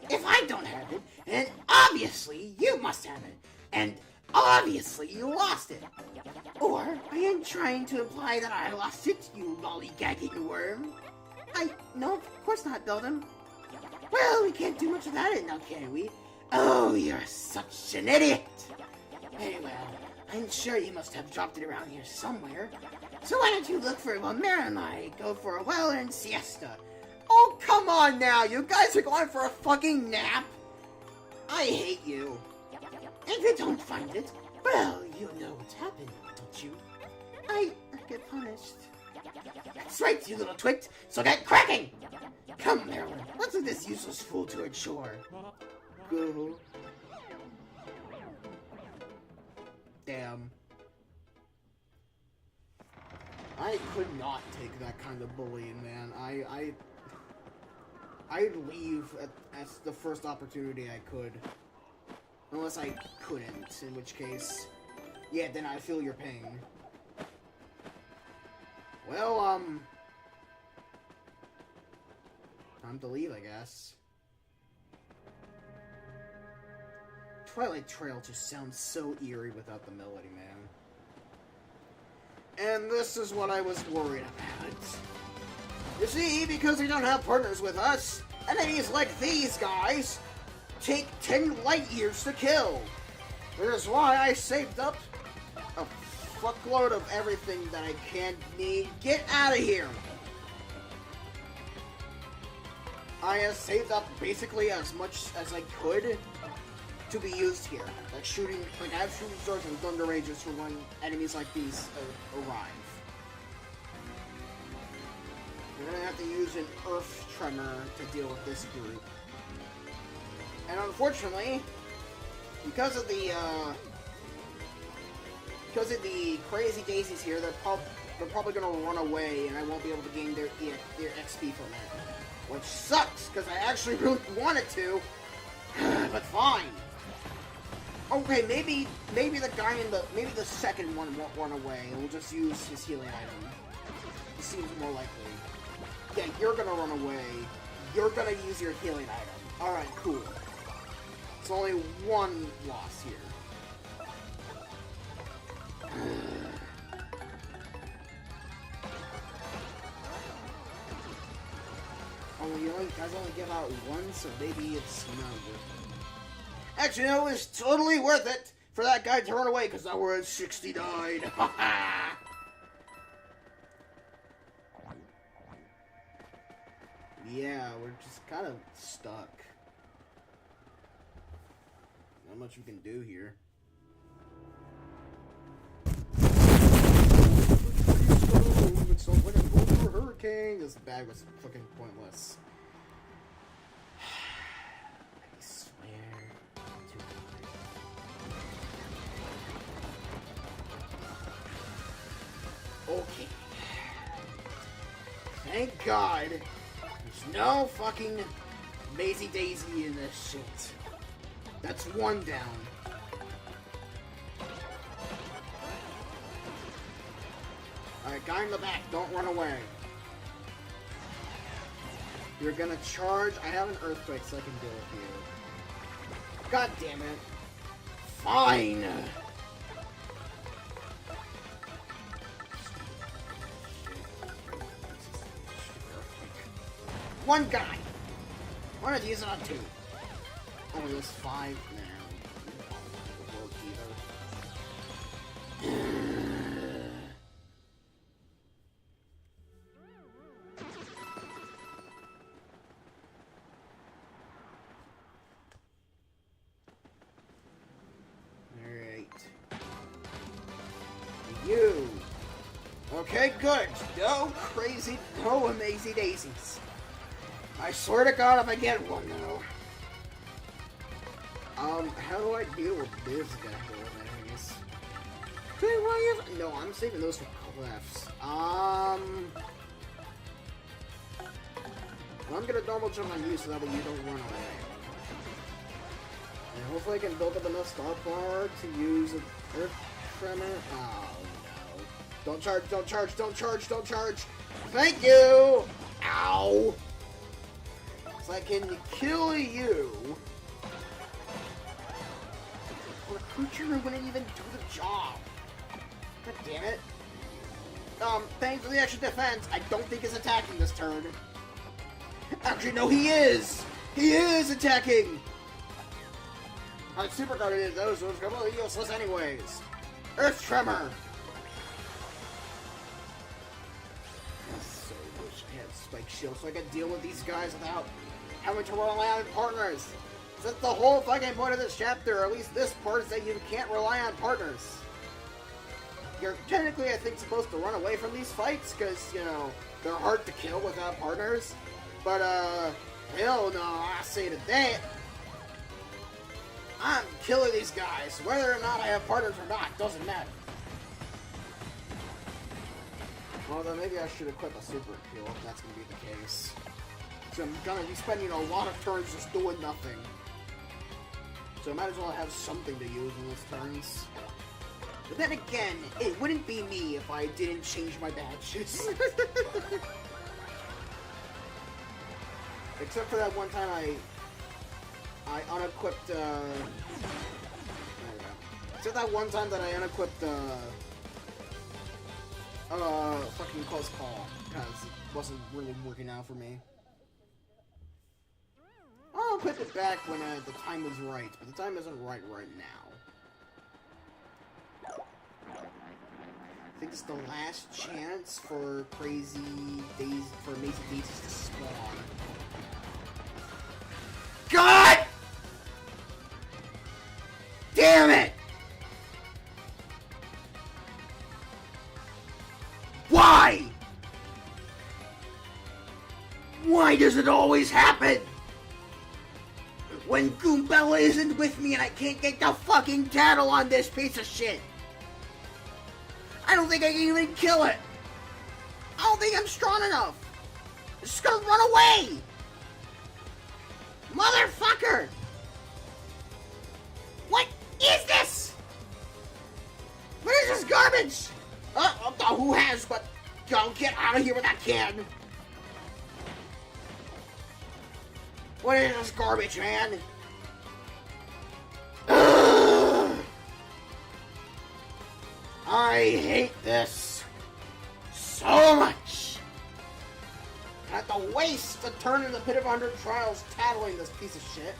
If I don't have it, then obviously you must have it. And obviously you lost it. Or are you trying to imply that I lost it, you lollygagging worm? No, of course not, Beldam. Well, we can't do much of that now, can we? Oh, you're such an idiot. Very well, I'm sure you must have dropped it around here somewhere. So why don't you look for it while Mara and I go for a well-earned siesta? Oh, come on now! You guys are going for a fucking nap? I hate you. If you don't find it, well, you know what's happened, don't you? I get punished. That's right, you little twit, so get cracking! Come, Marilyn, let's lead this useless fool to her chore. Go. Damn. I could not take that kind of bullying, man. I'd leave at the first opportunity I could. Unless I couldn't, in which case, yeah, then I feel your pain. Well, time to leave, I guess. Twilight Trail just sounds so eerie without the melody, man. And this is what I was worried about. You see, because we don't have partners with us, enemies like these guys take 10 light years to kill. Which is why I saved up a fuckload of everything that I can need. Get out of here! I have saved up basically as much as I could to be used here. Like shooting, like I have shooting stars and thunder rages for when enemies like these arrive. We're gonna have to use an earth tremor to deal with this group. And unfortunately, because of the crazy daisies here, they're probably gonna run away, and I won't be able to gain their XP from it, which sucks because I actually really wanted to. But fine. Okay, maybe the guy maybe the second one won't run away, and we'll just use his healing item. It seems more likely. Yeah, you're gonna run away. You're gonna use your healing item. Alright, cool. It's only one loss here. Oh, you guys only give out one, so maybe it's not worth it. Actually, no, it's totally worth it for that guy to run away, because now we're at 69. Yeah, we're just kind of stuck. Not much we can do here. It sounds like I'm going through a hurricane. This bag was fucking pointless. I swear to God. Okay. Thank God. There's no fucking Maisie Daisy in this shit. That's one down. Alright, guy in the back, don't run away. You're gonna charge. I have an earthquake, so I can deal with you. God damn it. Fine! One guy! Why not use it on two? Oh, it was 5 now. Alright. You! Okay, good. No crazy, no amazing daisies. I swear to God if I get one, though. How do I deal with this guy over there? No, I'm saving those for clefts. I'm gonna double jump on you so that way you don't run away. And hopefully I can build up enough star power to use an earth tremor. Oh no. Don't charge, don't charge, don't charge, don't charge! Thank you! Ow! If I can kill you... Well, the creature wouldn't even do the job. God damn it. Thanks for the extra defense. I don't think he's attacking this turn. Actually, no, he is! He is attacking! On Super Card, it is those are completely useless anyways. Earth Tremor! I so wish I had Spike Shield so I could deal with these guys without having to rely on partners. That's the whole fucking point of this chapter, or at least this part, is that you can't rely on partners. You're technically, I think, supposed to run away from these fights, because, you know, they're hard to kill without partners. But, hell no, I say to that. I'm killing these guys. Whether or not I have partners or not, doesn't matter. Although maybe I should equip a super heal if that's going to be the case. So I'm going to be spending a lot of turns just doing nothing. So I might as well have something to use in those turns. But then again, it wouldn't be me if I didn't change my badges. Except for that one time I unequipped, there we go. Except that one time that I unequipped, fucking close call, because it wasn't really working out for me. I'll equip it back when the time is right, but the time isn't right now. I think it's the last chance for Crazy Days, for Amazing Daisies to spawn. God! Damn it! Why? Why does it always happen? When Goombella isn't with me and I can't get the fucking tattle on this piece of shit. I don't think I can even kill it. I don't think I'm strong enough. It's just gonna run away. Motherfucker! What is this? What is this garbage? Who has, but go get out of here with that can. What is this garbage, man? Ugh. I hate this so much. I have to waste a turn in the Pit of 100 Trials tattling this piece of shit.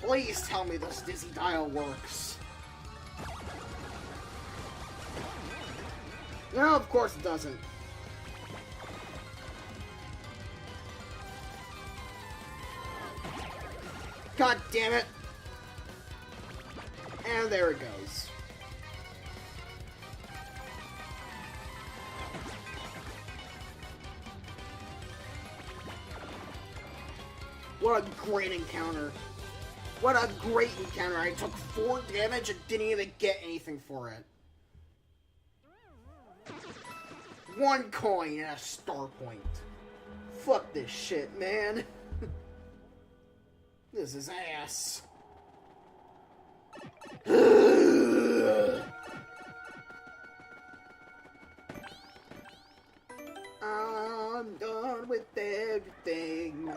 Please tell me this Dizzy Dial works. No, of course it doesn't. God damn it. And there it goes. What a great encounter. What a great encounter. I took 4 damage and didn't even get anything for it. 1 coin and a star point. Fuck this shit, man. This is ass. I'm done with everything.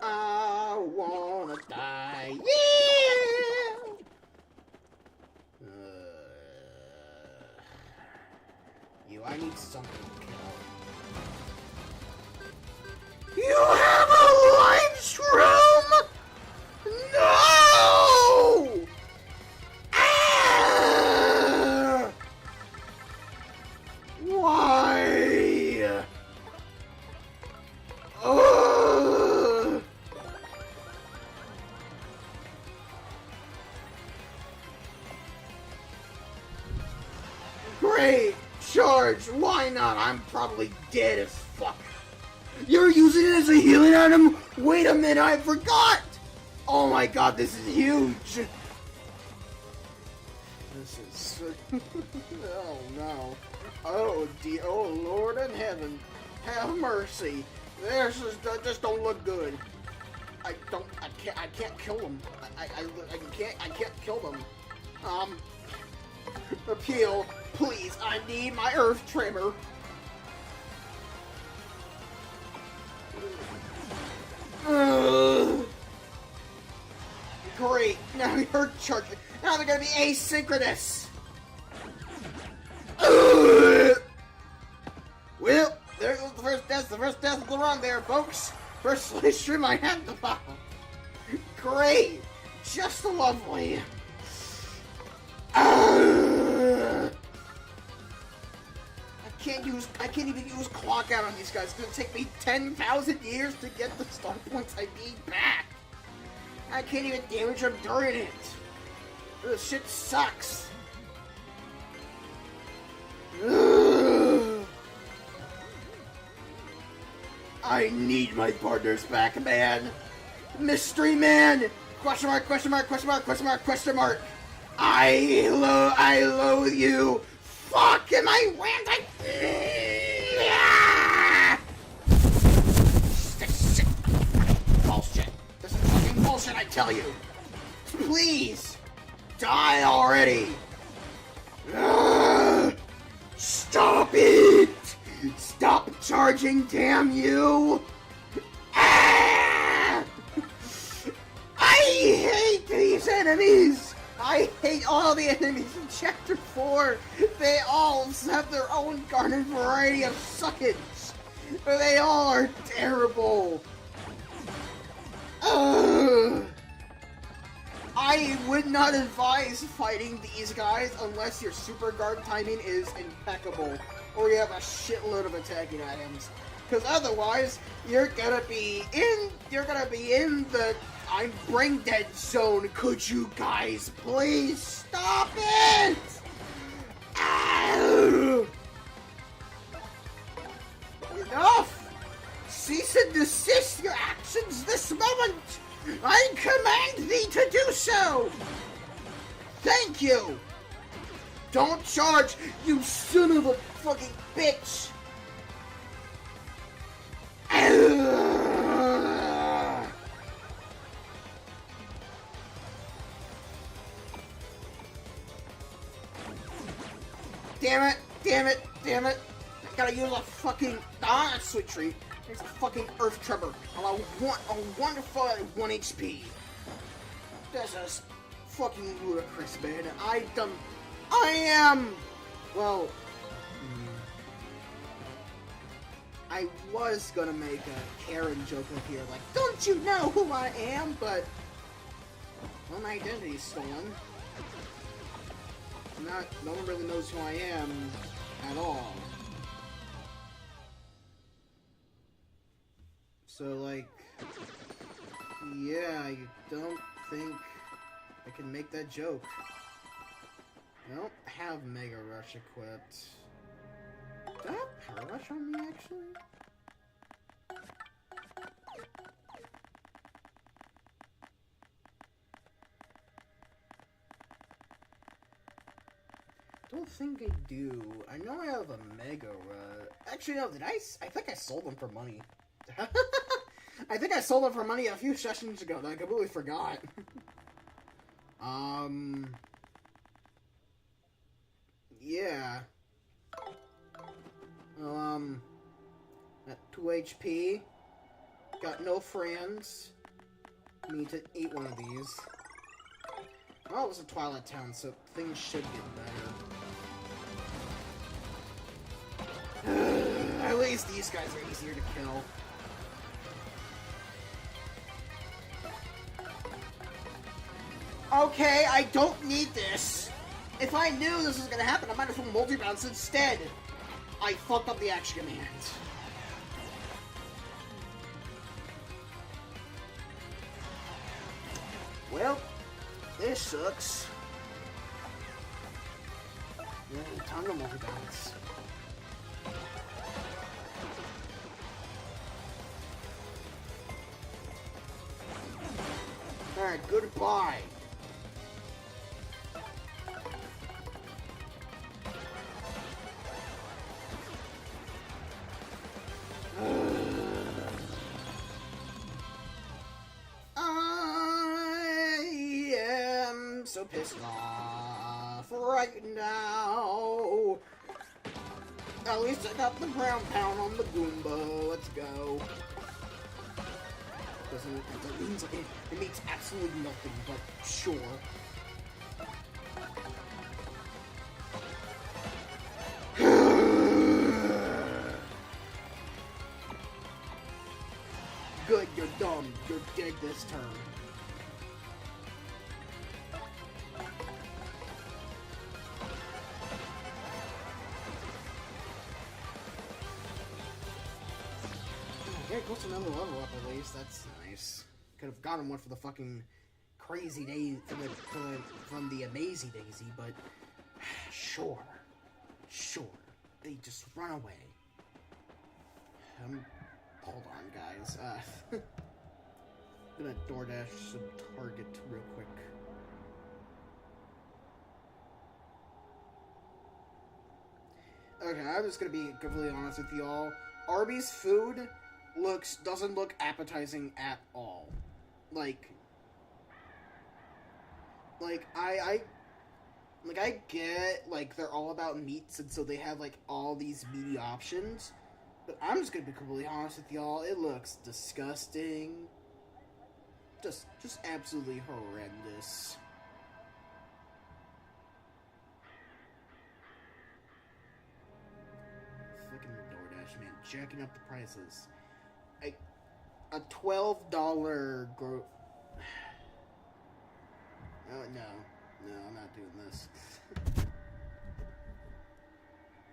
I wanna die. Yeah! I need something to kill. You have a life shroom? No! Ah! Why? Ugh. Great! Charge! Why not? I'm probably dead as fuck. You're using it as a healing item? Wait a minute, I forgot! Oh my god, this is huge! This is... oh no. Oh dear, oh Lord in heaven. Have mercy. This is, just don't look good. I can't kill them. I can't kill them. Appeal, please, I need my Earth Tremor. Ugh. Great, now you're charging. Now they're gonna be asynchronous. Ugh. Well, there goes the first death. The first death of the run there, folks. First stream I had to follow. Great, just lovely. I can't even use clock out on these guys. It's gonna take me 10,000 years to get the star points I need back. I can't even damage them during it. This shit sucks. Ugh. I need my partners back, man. Mystery man. Question mark, question mark, question mark, question mark, question mark. I loathe you. Fuck, am I ranting? This is bullshit. This is fucking bullshit, I tell you. Please, die already. Stop it. Stop charging, damn you. I hate these enemies. I hate all the enemies in Chapter 4. They all have their own garden variety of suckage. They all are terrible. Ugh. I would not advise fighting these guys unless your super guard timing is impeccable, or you have a shitload of attacking items. Because otherwise, you're gonna be in the I'm brain dead zone. Could you guys please stop it? Ow. Enough! Cease and desist your actions this moment! I command thee to do so! Thank you! Don't charge, you son of a fucking bitch! Damn it! Damn it! Damn it! I gotta use a fucking sweet treat. It's a fucking Earth Tremor. I want a wonderful 1 HP. This is fucking ludicrous, man. I am. Well, I was gonna make a Karen joke up here, like, don't you know who I am? But well, my identity's stolen. No one really knows who I am at all. So, like, yeah, you don't think I can make that joke. I don't have Mega Rush equipped. Do I have Power Rush on me, actually? I don't think I do. I know I have a Mega Rush. Actually, no, I think I sold them for money. I think I sold them for money a few sessions ago that I completely forgot. Yeah. Well, at 2 HP. Got no friends. Need to eat one of these. Well, it was a Twilight Town, so things should get better. At least these guys are easier to kill. Okay, I don't need this. If I knew this was gonna happen, I might as well multi-bounce instead. I fucked up the action command. Well, this sucks. Yeah, time to multi-bounce. Alright, goodbye. I am so pissed off. right now. At least I got the ground pound on the Goomba. Let's go. It means absolutely nothing, but sure. Good, you're dumb. You're dead this turn. Yeah, go to another level up at least. That's nice. Could have gotten one for the fucking crazy day from the amazing Daisy, but sure. They just run away. Hold on, guys. I'm gonna DoorDash some Target real quick. Okay, I'm just gonna be completely honest with y'all. Arby's food doesn't look appetizing at all. Like I get, like, they're all about meats, and so they have, like, all these meaty options. But I'm just gonna be completely honest with y'all. It looks disgusting. Just absolutely horrendous. Fucking DoorDash, man, jacking up the prices. A $12 No, I'm not doing this.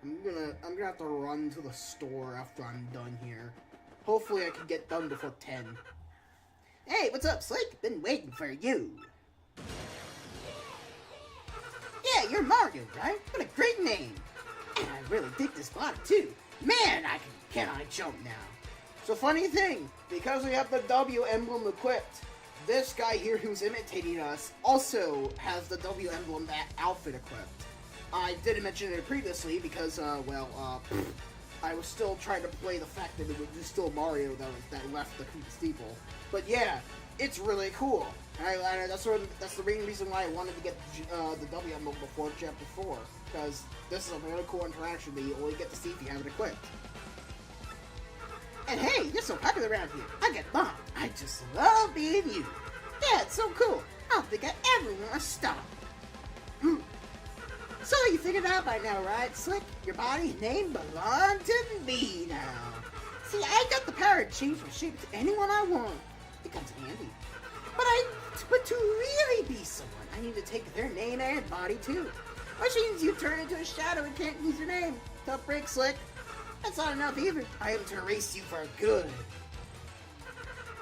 I'm gonna have to run to the store after I'm done here. Hopefully I can get done before 10. Hey, what's up, Slick? Been waiting for you. Yeah, you're Mario, right? What a great name. And I really dig this body, too. Man, can I jump now? So funny thing, because we have the W emblem equipped, this guy here who's imitating us also has the W emblem outfit equipped. I didn't mention it previously because, I was still trying to play the fact that it was still Mario that left the steeple. But yeah, it's really cool. And that's the main reason why I wanted to get the W emblem before Chapter 4, because this is a really cool interaction that you only get to see if you have it equipped. And hey, you're so popular around here. I get bombed. I just love being you. Yeah, it's so cool. I don't think I ever want to stop. So you figured out by now, right, Slick? Your body and name belong to me now. See, I got the power to change my shape to anyone I want. It comes in handy. But to really be someone, I need to take their name and body too. Which means you turn into a shadow and can't use your name. Tough break, Slick. That's not enough either. I am to erase you for good.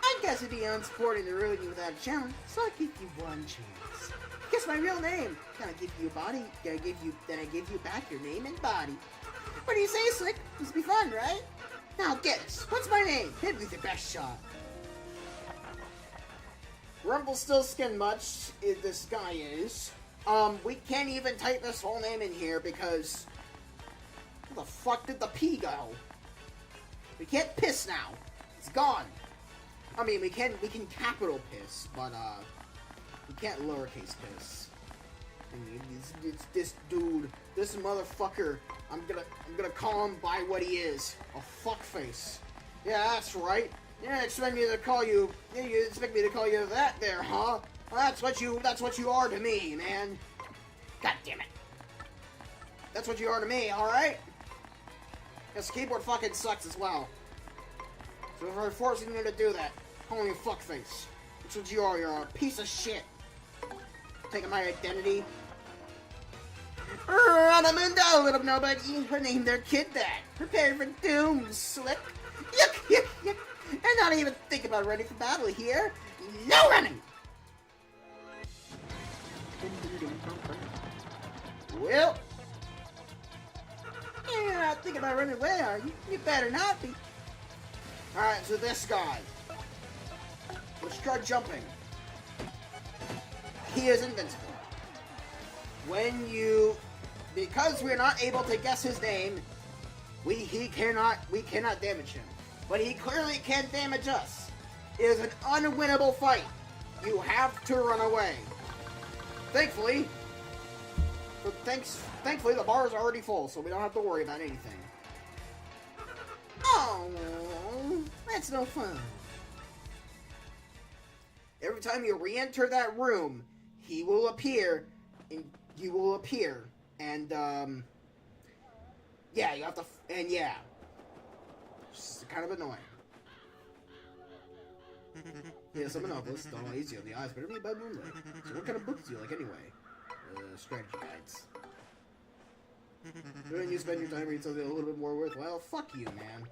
I guess it'd be unsupporting to ruin you without a challenge, so I'll give you one chance. Guess my real name. Can I give you a body? Then I give you back your name and body. What do you say, Slick? This will be fun, right? Now guess. What's my name? Hit me with your best shot. Rumpelstiltskin much this guy is. We can't even type this whole name in here because where the fuck did the P go? We can't piss now. It's gone. I mean, we can capital piss, but we can't lowercase piss. It's this dude, this motherfucker. I'm gonna call him by what he is, a fuckface. Yeah, that's right. You expect me to call you that there, huh? Well, that's what you are to me, man. God damn it. That's what you are to me, alright? This keyboard fucking sucks as well. So we're forcing you to do that. Calling you fuckface. That's what you are, you're a piece of shit. Taking my identity. Run-a-mundo, little nobody. Her name their kid that. Prepare for doom, Slick. Yuck, yuck, yuck. And not even think about running for battle here. No running! Well, you're not thinking about running away, are you? You better not be. Alright, so this guy. Let's try jumping. He is invincible. Because we're not able to guess his name, we cannot damage him. But he clearly can damage us. It is an unwinnable fight. You have to run away. Thankfully, But thankfully the bar is already full, so we don't have to worry about anything. Oh, that's no fun. Every time you re-enter that room, he will appear, and you will appear, and yeah, you have to, and yeah, it's kind of annoying. Yeah, some novelists don't want easy on the eyes, but every by moonlight. So what kind of books do you like anyway? Strategy guides. When you spend your time reading something a little bit more worthwhile, fuck you, man.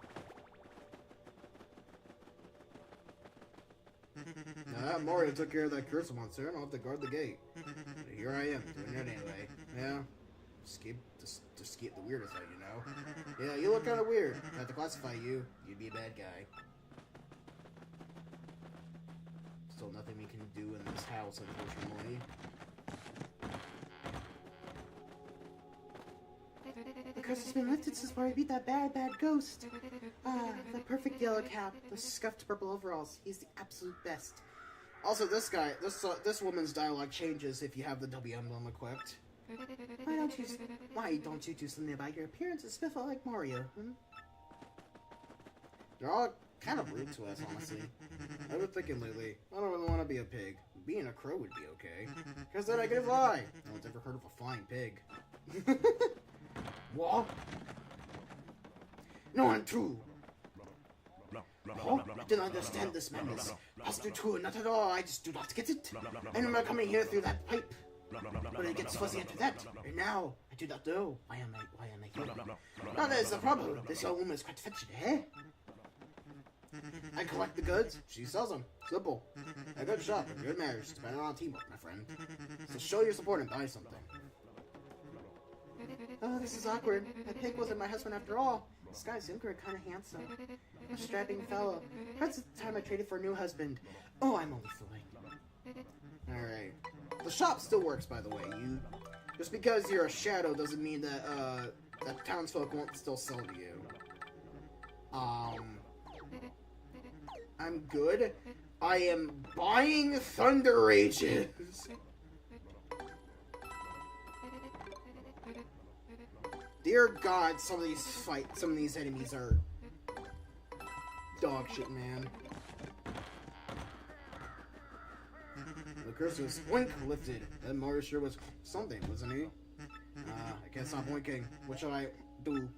Mario took care of that curse monster, and I'll have to guard the gate. But here I am, doing it anyway. Yeah. Just keep the weirdest out, you know? Yeah, you look kind of weird. I have to classify you. You'd be a bad guy. Still nothing we can do in this house, unfortunately. The curse has been lifted since where I beat that bad ghost. The perfect yellow cap, the scuffed purple overalls. He's the absolute best. Also, this woman's dialogue changes if you have the W emblem equipped. Why don't you do something about your appearance and spiffle like Mario? They're all kind of rude to us, honestly. I've been thinking lately, I don't really want to be a pig. Being a crow would be okay. Because then I can fly. No one's ever heard of a flying pig. What? No one true. Oh, I don't understand this madness. Master too, not at all. I just do not get it. I remember coming here through that pipe, but it gets fuzzy after that. And now I do not know. Why am I here? Now there's the problem. This young woman is quite fetching, eh? I collect the goods, she sells them. Simple. A good shop, a good marriage. It's better on teamwork, my friend. So show your support and buy something. Oh, this is awkward. That pig wasn't my husband after all. This guy seemed kind of handsome. A strapping fellow. Perhaps it's the time I traded for a new husband. Oh, I'm only fooling. Alright. The shop still works, by the way. Just because you're a shadow doesn't mean that, that townsfolk won't still sell to you. I'm good. I am buying Thunder Rages! Dear God, some of these enemies are dog shit, man. The curse was boink lifted. That Mario sure was something, wasn't he? I can't stop winking. What should I do?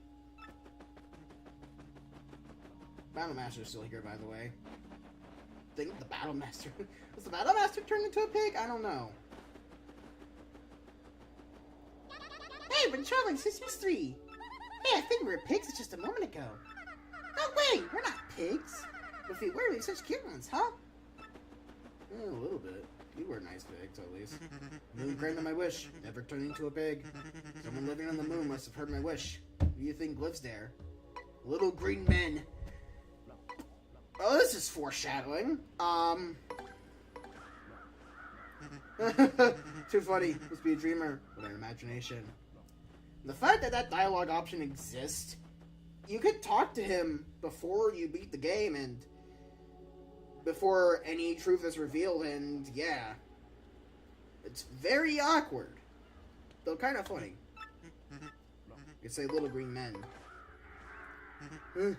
Battle Master's still here, by the way. Think the Battle Master was the Battle Master turned into a pig? I don't know. Hey, we're traveling since mystery. Hey, I think we were pigs just a moment ago. No way, we're not pigs. If we were, we such cute ones, huh? Yeah, a little bit. You were nice pigs, at least. Moon granted my wish. Never turned into a pig. Someone living on the moon must have heard my wish. Who do you think lives there? Little green men. Oh, this is foreshadowing. Too funny. Must be a dreamer. What an imagination. The fact that that dialogue option exists, you could talk to him before you beat the game and before any truth is revealed, and yeah. It's very awkward. Though kind of funny. You could say little green men. Oh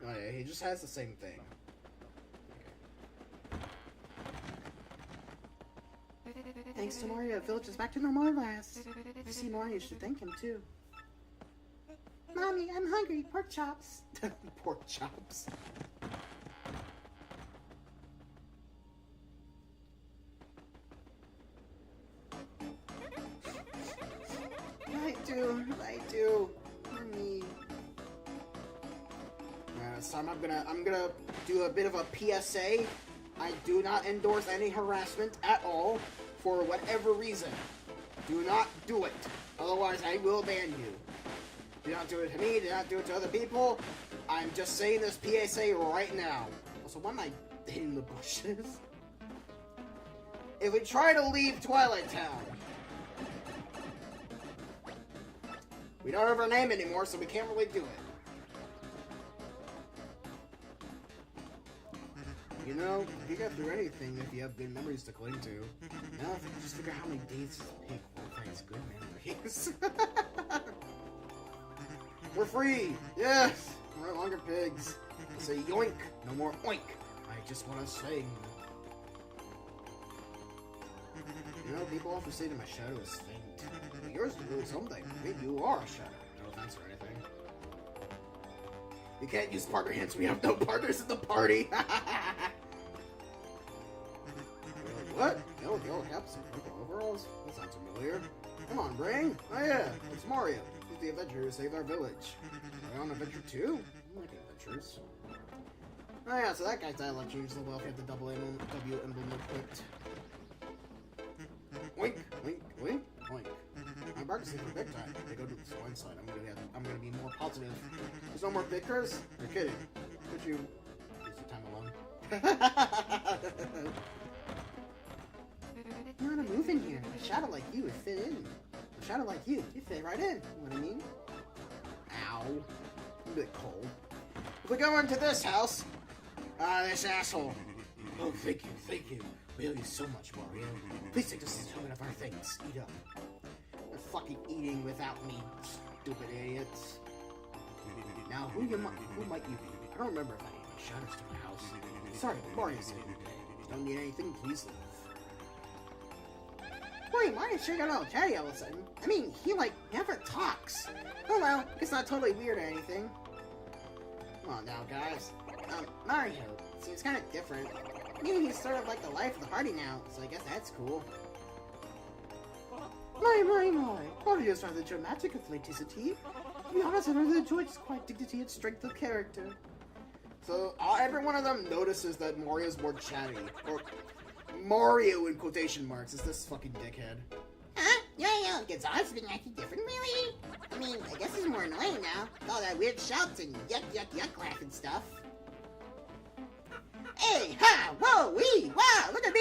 yeah, he just has the same thing. Thanks to Mario, the village is back to normal at last. If you see Mario, you should thank him too. Mommy, I'm hungry. Pork chops. Pork chops. I do. Mommy. So I'm gonna do a bit of a PSA. I do not endorse any harassment at all, for whatever reason. Do not do it. Otherwise, I will ban you. Do not do it to me. Do not do it to other people. I'm just saying this PSA right now. Also, why am I hitting the bushes? If we try to leave Twilight Town, we don't have our name anymore, so we can't really do it. You know, you can get through anything if you have good memories to cling to. Now if you can just figure out how many days this pig will play has good memories. We're free! Yes! We're no longer pigs. I say yoink, no more oink. I just want to sing. You know, people often say that my shadow is faint. But yours is really something. Maybe you are a shadow. No offense or anything. You can't use partner hints. We have no partners in the party. What? Yellow caps and purple overalls? That sounds familiar. Come on, Brain. Oh yeah, it's Mario. He's the adventurer who saved our village. Are you on adventure too? I like adventures. Oh yeah, so that guy's dialogue changed a little well if you have the double W emblem equipped. Oink, oink, oink, oink. I'm practicing for big time. They go to the swine side. I'm gonna be more positive. There's no more bickers? You're kidding. Could you use your time alone? You're not a move in here. A shadow like you would fit in. A shadow like you fit right in. You know what I mean? Ow. A bit cold. If we go into this house, this asshole. Oh, thank you. Really so much, Mario. Please take this as of our things. Eat up. They're fucking eating without me, stupid idiots. Now, who might you be? I don't remember if I need any shadows to my house. Sorry, Mario's here today. If you don't need anything, please leave. Boy, Mario's sure got all chatty all of a sudden. I mean, he, like, never talks. Oh well, it's not totally weird or anything. Come on now, guys. Mario seems kind of different. I mean, he's sort of like the life of the party now, so I guess that's cool. My. Mario's rather dramatic athleticity. To be honest, I really enjoyed his quiet dignity and strength of character. So, every one of them notices that Mario's more chatty. Or, Mario in quotation marks is this fucking dickhead. Huh? Yeah, gets odds been acting different, really? I mean, I guess he's more annoying now, with all that weird shouts and yuck laugh and stuff. Hey, ha, whoa, wee, wow, look at me,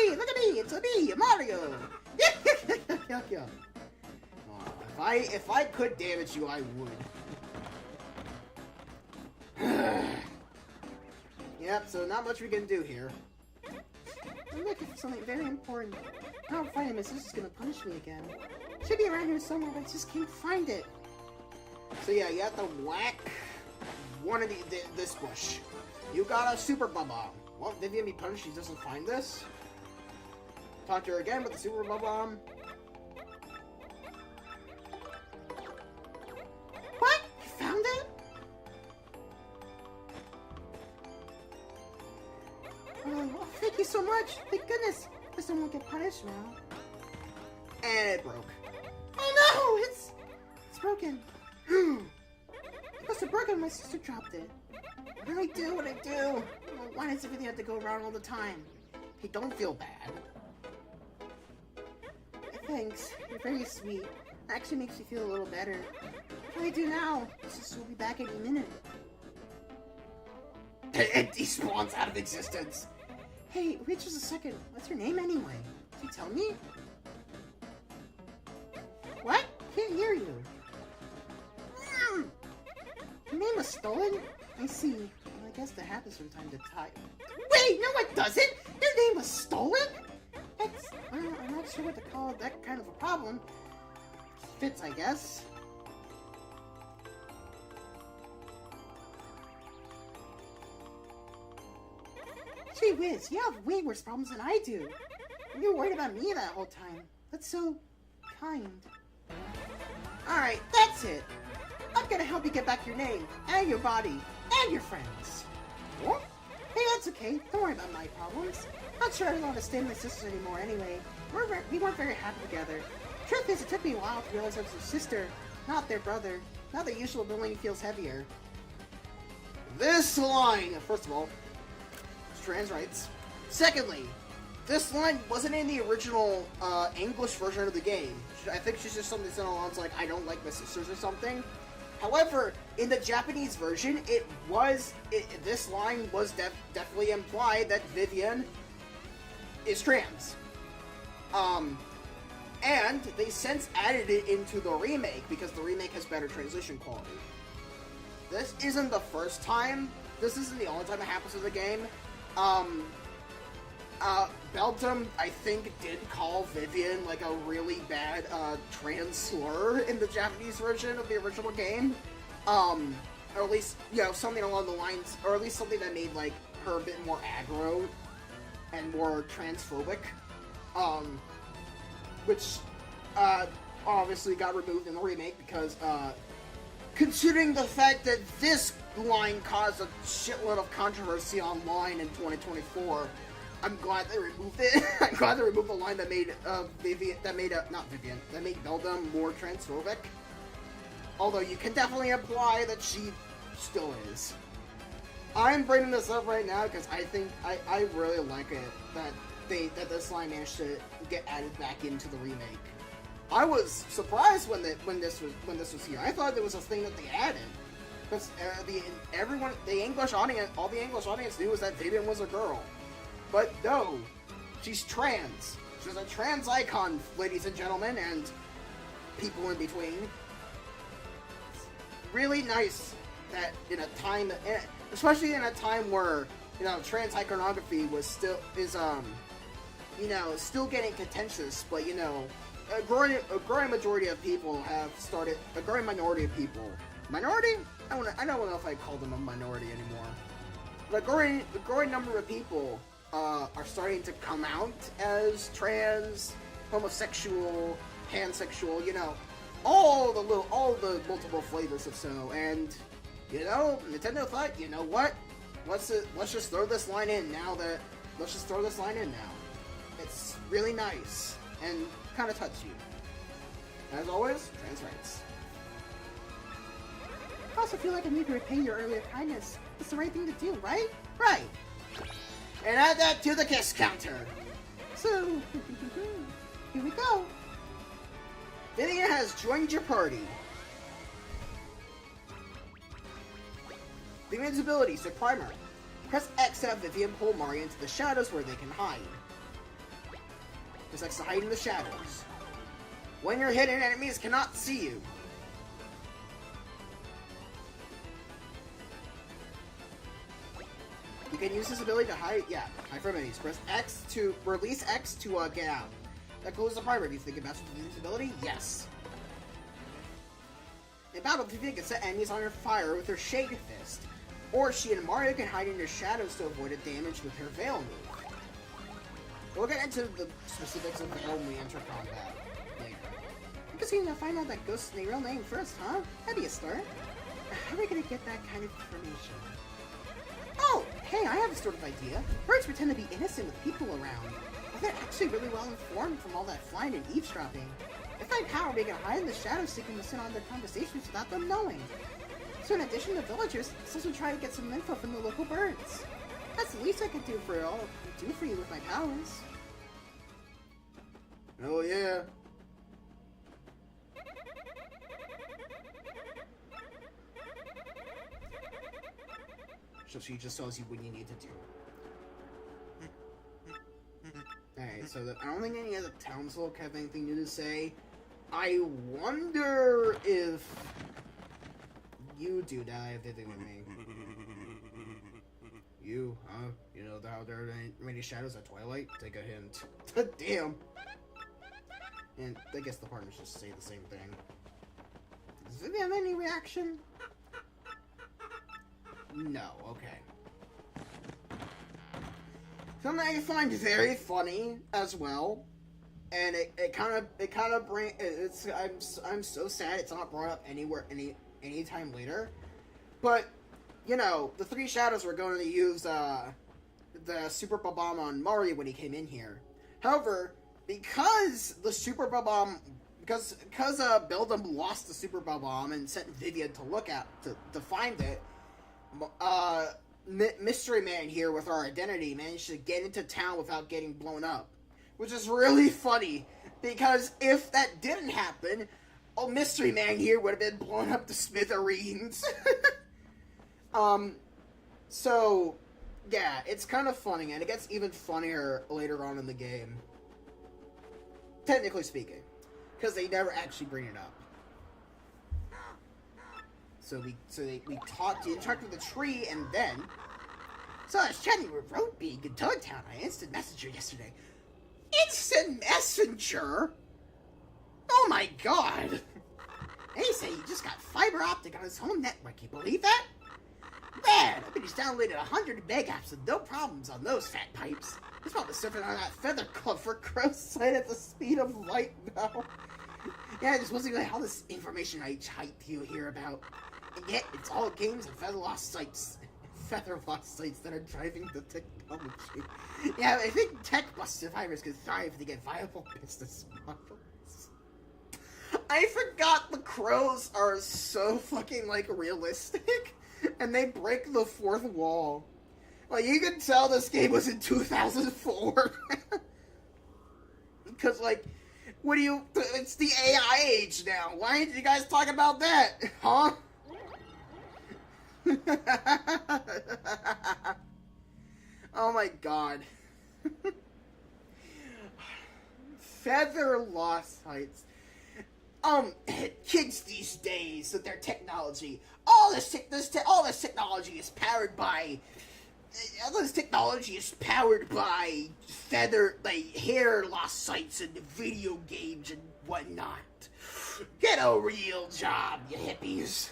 it's a me, Mario! Yuck. If I could damage you, I would. Yep, so not much we can do here. I'm looking for something very important. I don't find it, my sister's gonna punish me again. Should be around here somewhere, but I just can't find it. So yeah, you have to whack one of this bush. You got a super bomb. Won't Vivian be punished if she doesn't find this? Talk to her again with the super bomb. What? You found it? Oh, thank you so much. Thank goodness. Guess I won't get punished now. And it broke. Oh no! It's broken. It must have broken when my sister dropped it. What do I do? Why does everything have to go wrong all the time? Hey, don't feel bad. Thanks. You're very sweet. It actually makes me feel a little better. What do I do now? My sister will be back any minute. It despawns out of existence. Hey, wait just a second. What's your name anyway? Can you tell me? What? Can't hear you. Your name was stolen? I see. Well, I guess that happens from time to time. Wait, no it doesn't! Your name was stolen? That's... I'm not sure what to call that kind of a problem. Fits, I guess. Gee whiz, you have way worse problems than I do. You were worried about me that whole time. That's so... kind. Alright, that's it. I'm gonna help you get back your name, and your body, and your friends. What? Hey, that's okay. Don't worry about my problems. Not sure I don't want to stay with my sisters anymore anyway. We weren't very happy together. Truth is, it took me a while to realize I was their sister, not their brother. Now the usual bullying feels heavier. This line, first of all, it's trans rights. Secondly, this line wasn't in the original English version of the game. I think she's just something that along like, I don't like my sisters or something. However, in the Japanese version, this line was definitely implied that Vivian is trans. And they since added it into the remake because the remake has better translation quality. This isn't the first time. This isn't the only time it happens in the game. Belgium, I think, did call Vivian, like, a really bad, trans slur in the Japanese version of the original game. Or at least, you know, something along the lines, or at least something that made, like, her a bit more aggro and more transphobic. Which, obviously got removed in the remake because, considering the fact that this line caused a shitload of controversy online in 2024, I'm glad they removed it. I'm glad they removed the line that made that made Beldam more transphobic. Although you can definitely imply that she still is. I'm bringing this up right now because I think I really like it that this line managed to get added back into the remake. I was surprised when this was here. I thought it was a thing that they added, because the English audience knew was that Vivian was a girl, but no, she's trans. She's a trans icon, ladies and gentlemen, and people in between. It's really nice that especially in a time where, you know, trans iconography still getting contentious, but, you know, a growing minority of people. Minority? I don't know if I call them a minority anymore. But a growing number of people are starting to come out as trans, homosexual, pansexual, you know, all the multiple flavors of so. And, you know, Nintendo thought, you know what? Let's just throw this line in now. It's really nice and kind of touchy. As always, trans rights. I also feel like I need to repay your earlier kindness. It's the right thing to do, right? Right. And add that to the kiss counter. So, here we go. Vivian has joined your party. Vivian's abilities to primer. Press X to have Vivian pull Mario into the shadows where they can hide. Press X to hide in the shadows. When you're hidden, enemies cannot see you. You can use this ability to hide from enemies. Press X to release X to get out. That closes the primer. Do you think it matches Vivian's ability? Yes. In battle, Vivian can set enemies on her fire with her Shade Fist. Or she and Mario can hide in their shadows to avoid a damage with her Veil move. We'll get into the specifics of Veil when we enter combat later. I guess we need to find out that ghost's real name first, huh? That'd be a start. How are we gonna get that kind of information? Oh, hey, I have a sort of idea. Birds pretend to be innocent with people around, but they're actually really well informed from all that flying and eavesdropping. If I power, they can hide in the shadows so you can listen on their conversations without them knowing. So in addition to villagers, let's also try to get some info from the local birds. That's the least I could do for you with my powers. Oh yeah. So she just tells you what you need to do. Alright, so I don't think any of the townsfolk have anything new to say. I wonder if you do that have anything with me. You, huh? You know how there are many shadows at twilight? Take a hint. Damn! And I guess the partners just say the same thing. Does Vivian have any reaction? No, okay. Something I find very funny as well, and I'm so sad it's not brought up any time later. But you know, the three shadows were going to use the Super Bomb on Mario when he came in here. However, because the Super Bomb, because Beldam lost the Super Bomb and sent Vivian to look at to find it, Mystery Man here with our identity managed to get into town without getting blown up, which is really funny because if that didn't happen, Mystery Man here would have been blown up to smithereens. So yeah, it's kind of funny, and it gets even funnier later on in the game, technically speaking, because they never actually bring it up. So we interact with the tree, and then So I was chatting with Roadbeak in Toadtown. I instant messenger yesterday. Instant messenger? Oh my god! They say he just got fiber optic on his home network. You believe that? Man, I bet he's downloaded 100 meg apps with no problems on those fat pipes. He's probably surfing on that Feather Club for crow's sight at the speed of light now. Yeah, I just wasn't really all this information I hype you hear about. And yet, it's all games and feather lost sites that are driving the technology. Yeah, I think tech-bust survivors could thrive if they get viable business models. I forgot the crows are so fucking, like, realistic, and they break the fourth wall. Like, you can tell this game was in 2004. Because, like, it's the AI age now. Why didn't you guys talk about that? Huh? Oh my god. Feather lost heights. Kids these days with their technology. All this technology is powered by hair loss sites and video games and whatnot. Get a real job, you hippies.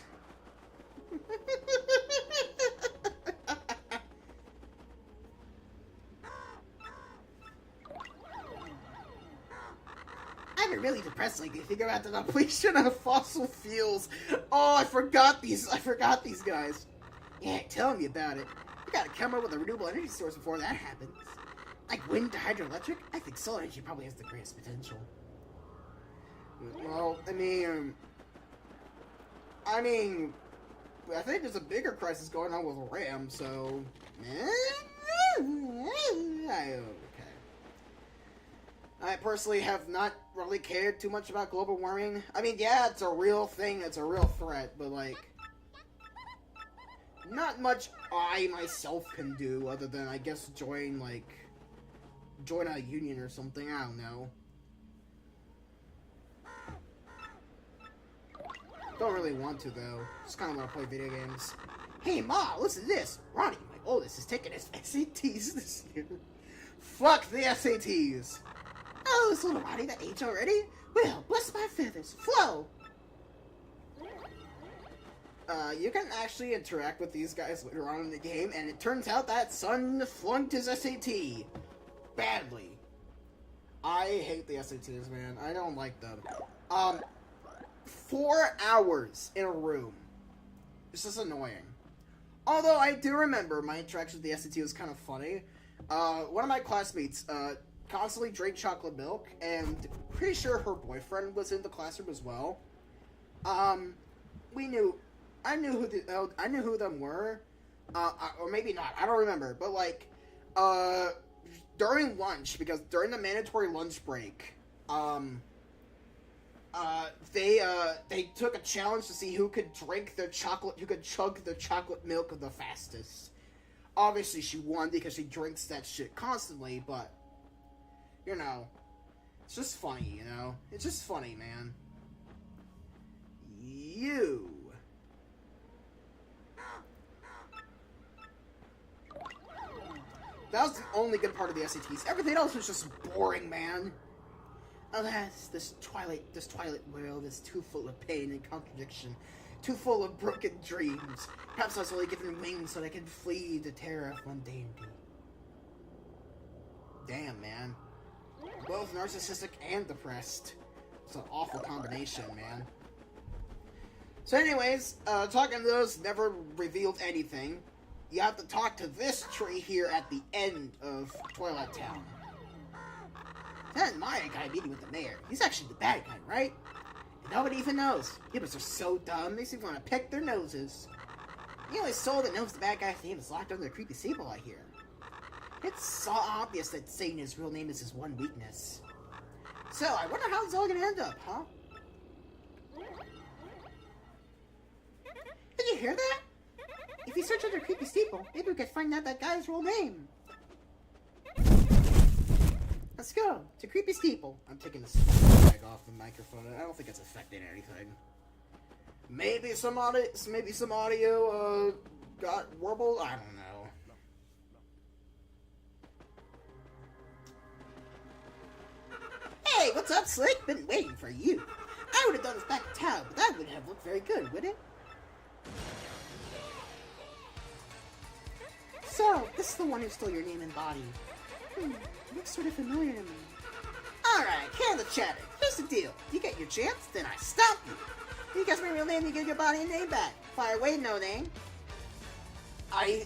I've been really depressed lately thinking about the depletion of fossil fuels. Oh, I forgot these guys. Yeah, tell me about it. We gotta come up with a renewable energy source before that happens. Like wind to hydroelectric? I think solar energy probably has the greatest potential. Well, I think there's a bigger crisis going on with RAM, so... Okay. I personally have not really cared too much about global warming. I mean, yeah, it's a real thing, it's a real threat, but, like... not much I myself can do, other than, I guess, join a union or something, I don't know. Don't really want to, though. Just kind of want to play video games. Hey, Ma, listen to this. Ronnie, my oldest, is taking his SATs this year. Fuck the SATs. Oh, this little Ronnie that age already? Well, bless my feathers. Flow! You can actually interact with these guys later on in the game, and it turns out that son flunked his SAT. Badly. I hate the SATs, man. I don't like them. 4 hours in a room. It's just annoying. Although I do remember my interaction with the SAT was kind of funny. One of my classmates constantly drank chocolate milk, and pretty sure her boyfriend was in the classroom as well. I knew who them were, or maybe not. I don't remember. But like, during lunch, because during the mandatory lunch break, they took a challenge to see who could chug the chocolate milk the fastest. Obviously, she won because she drinks that shit constantly. But you know, it's just funny. You know, it's just funny, man. That was the only good part of the SATs. Everything else was just boring, man. Alas, this twilight world is too full of pain and contradiction, too full of broken dreams. Perhaps I was only given wings so that I can flee the terror of mundanity. Damn, man. Both narcissistic and depressed. It's an awful combination, man. So anyways, talking to those never revealed anything. You have to talk to this tree here at the end of Twilight Town. That Maya guy meeting with the mayor. He's actually the bad guy, right? And nobody even knows. Humans are so dumb, they seem to want to pick their noses. The only soul that knows the bad guy's name is locked under the creepy staple, I hear. It's so obvious that saying his real name is his one weakness. So, I wonder how it's all gonna end up, huh? Did you hear that? If you search under creepy steeple, maybe we could find out that guy's real name. Let's go to creepy steeple. I'm taking this bag off the microphone. I don't think it's affecting anything. Maybe some audio got warbled. I don't know. What's up, Slick? Been waiting for you. I would have done this back in town, but that wouldn't have looked very good, would it? So, this is the one who stole your name and body. Looks sort of familiar to me. Alright, kill the chatter. Here's the deal. You get your chance, then I stop you. You guess my real name, you get your body and name back. Fire away, no name.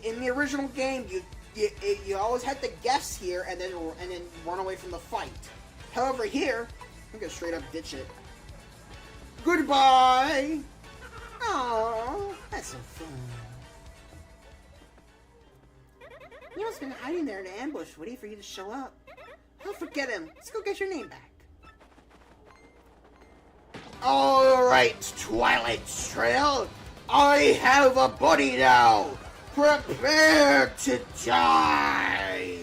In the original game, you always had to guess here and then run away from the fight. However, here, I'm gonna straight up ditch it. Goodbye! Aww, that's so fun. He must have been hiding there in an ambush, waiting for you to show up. Oh, forget him. Let's go get your name back. Alright, Twilight Trail, I have a body now! Prepare to die!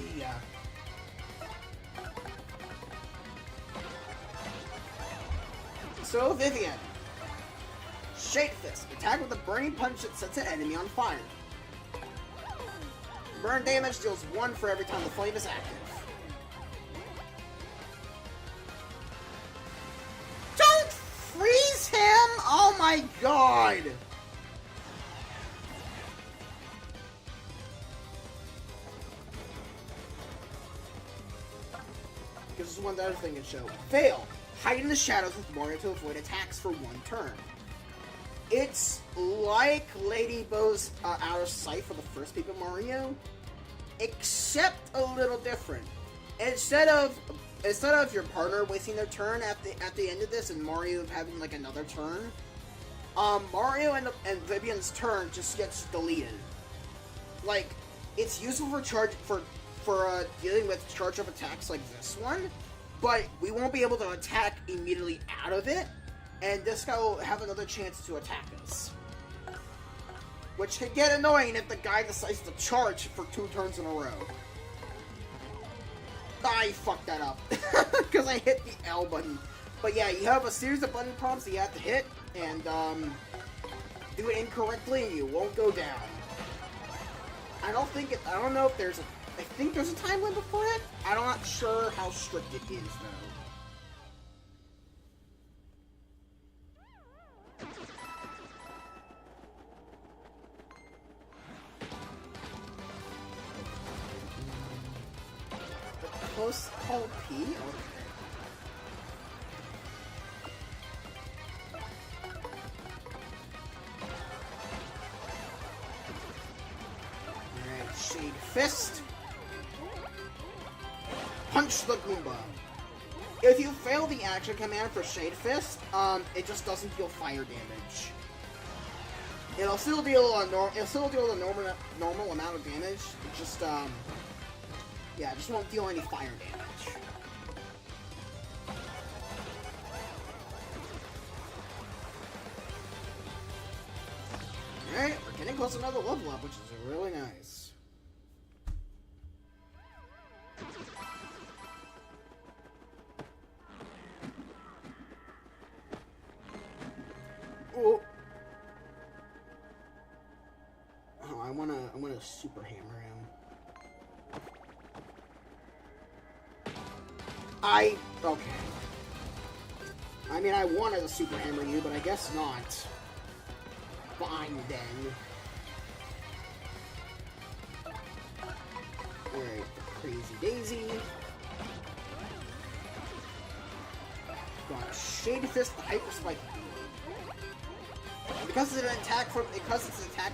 So, Vivian. Shade Fist. Attack with a burning punch that sets an enemy on fire. Burn damage deals 1 for every time the flame is active. Don't freeze him! Oh my god! Because this is one other thing it showed. Fail. Hide in the shadows with Mario to avoid attacks for 1 turn. It's like Ladybow's Out of Sight for the first Paper Mario, except a little different. Instead of your partner wasting their turn at the end of this and Mario having like another turn, Mario and Vivian's turn just gets deleted. Like, it's useful for dealing with charge-up attacks like this one, but we won't be able to attack immediately out of it, and this guy will have another chance to attack us. Which can get annoying if the guy decides to charge for 2 turns in a row. I fucked that up, because I hit the L button. But yeah, you have a series of button prompts that you have to hit, and do it incorrectly and you won't go down. I don't know if there's a... I think there's a time limit for it. I'm not sure how strict it is, though. The close call P? Okay. Alright, Shade Fist. Punch the Goomba. If you fail the action command for Shade Fist, it just doesn't deal fire damage. It'll still deal a normal amount of damage. It just yeah, it just won't deal any fire damage. Alright, we're getting close to another level up, which is really nice. Oh, I wanna super hammer him. Okay. I mean, I wanted to super hammer you, but I guess not. Fine then. Alright, Crazy Daisy. Got a Shade Fist, the Hyper Spike. Because it's an attack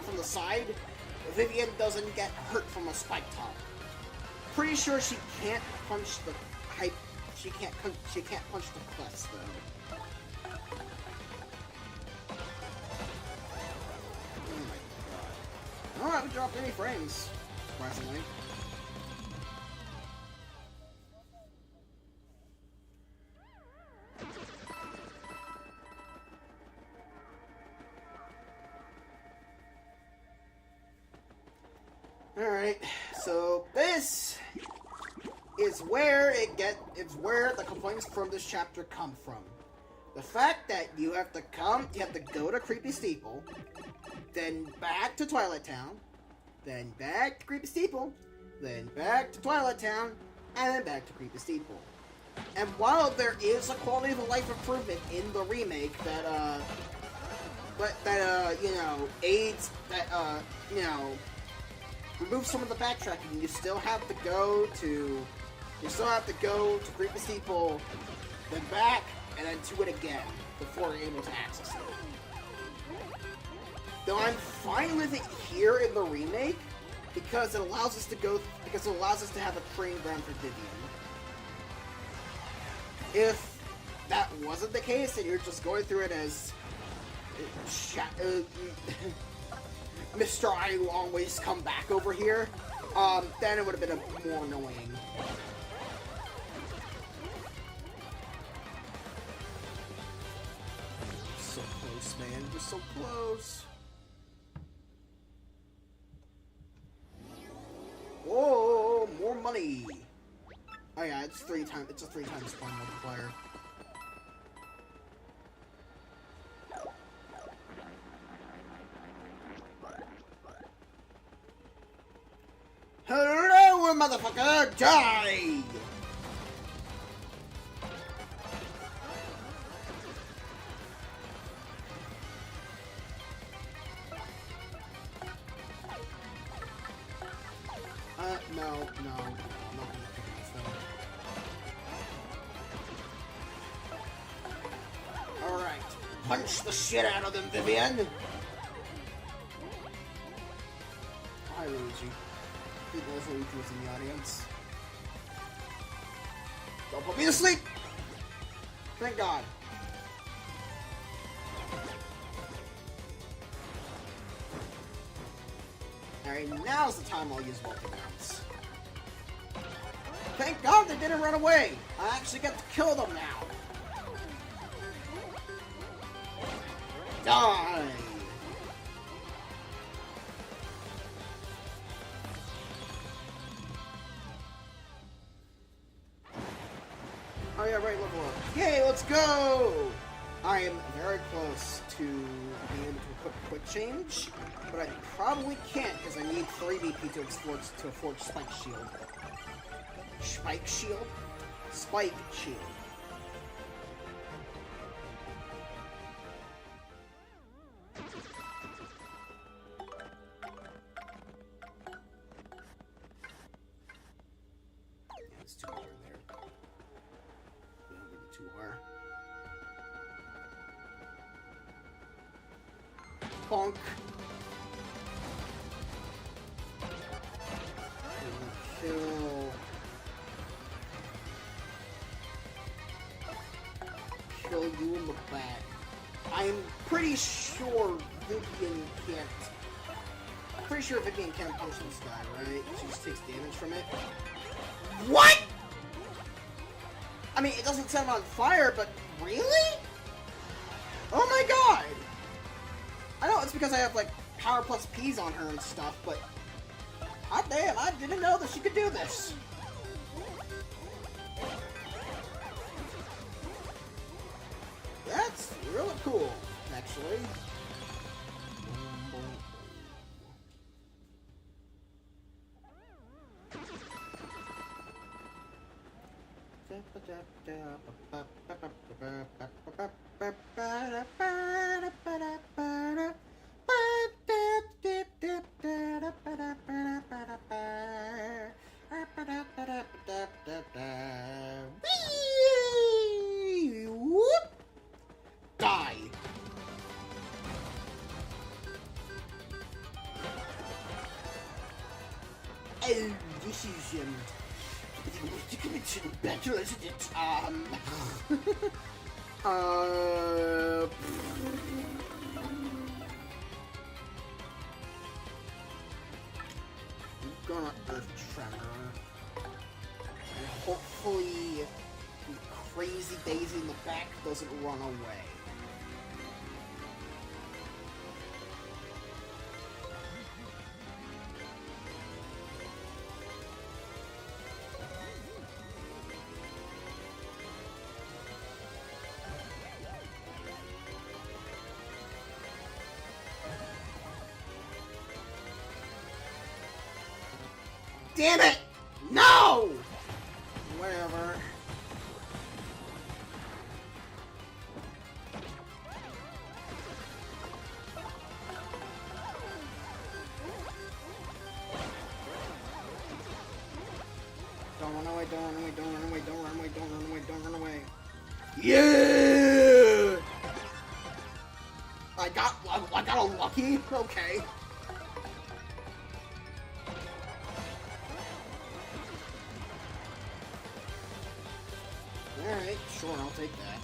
from the side, Vivian doesn't get hurt from a spike top. Pretty sure she can't punch the hype. She can't punch the plus though. Oh my god! I haven't dropped any frames, surprisingly. Alright, so this is where it's where the complaints from this chapter come from. The fact that you have to go to Creepy Steeple, then back to Twilight Town, then back to Creepy Steeple, then back to Twilight Town, and then back to Creepy Steeple. And while there is a quality of life improvement in the remake that, you know, aids, you know, remove some of the backtracking, you still have to go to greet the people, then back, and then do it again before you're able to access it. Though I'm fine with it here in the remake because it allows us to have a training ground for Vivian. If that wasn't the case and you're just going through it as Mr. I will always come back over here, then it would have been more annoying. So close, man. We're so close. Whoa, more money. Oh yeah, it's a 3 times spawn multiplier. Hello, motherfucker! Die! No. I'm not gonna pick this though. Alright. Punch the shit out of them, Vivian! Hi, Luigi. I think Luigi was in the audience. Don't put me to sleep! Thank God. Alright, now's the time I'll use multi-mounts. Thank God they didn't run away! I actually get to kill them now! Die! Oh yeah, right, level up. Yay, let's go! I am very close to being able to equip Quick Change, but I probably can't because I need 3 BP to forge Spike Shield. Spike Shield? Spike Shield. Yeah, it's 2 R in there. Yeah, maybe 2 R. Bonk. Kill you in the back. I'm pretty sure Vivian can't punch this guy, right? She just takes damage from it. What? I mean, it doesn't set him on fire, but really? Oh my god! I know it's because I have, like, power plus P's on her and stuff, but hot damn, I didn't know that she could do this. That's really cool, actually. Die! Oh, this is, better, isn't it? I'm gonna Earth Tremor. And hopefully the crazy Daisy in the back doesn't run away. Damn it! No! Whatever. Don't run away, don't run away, don't run away, don't run away, don't run away, don't run away. Yeah! I got a lucky? Okay. Alright, sure, I'll take that.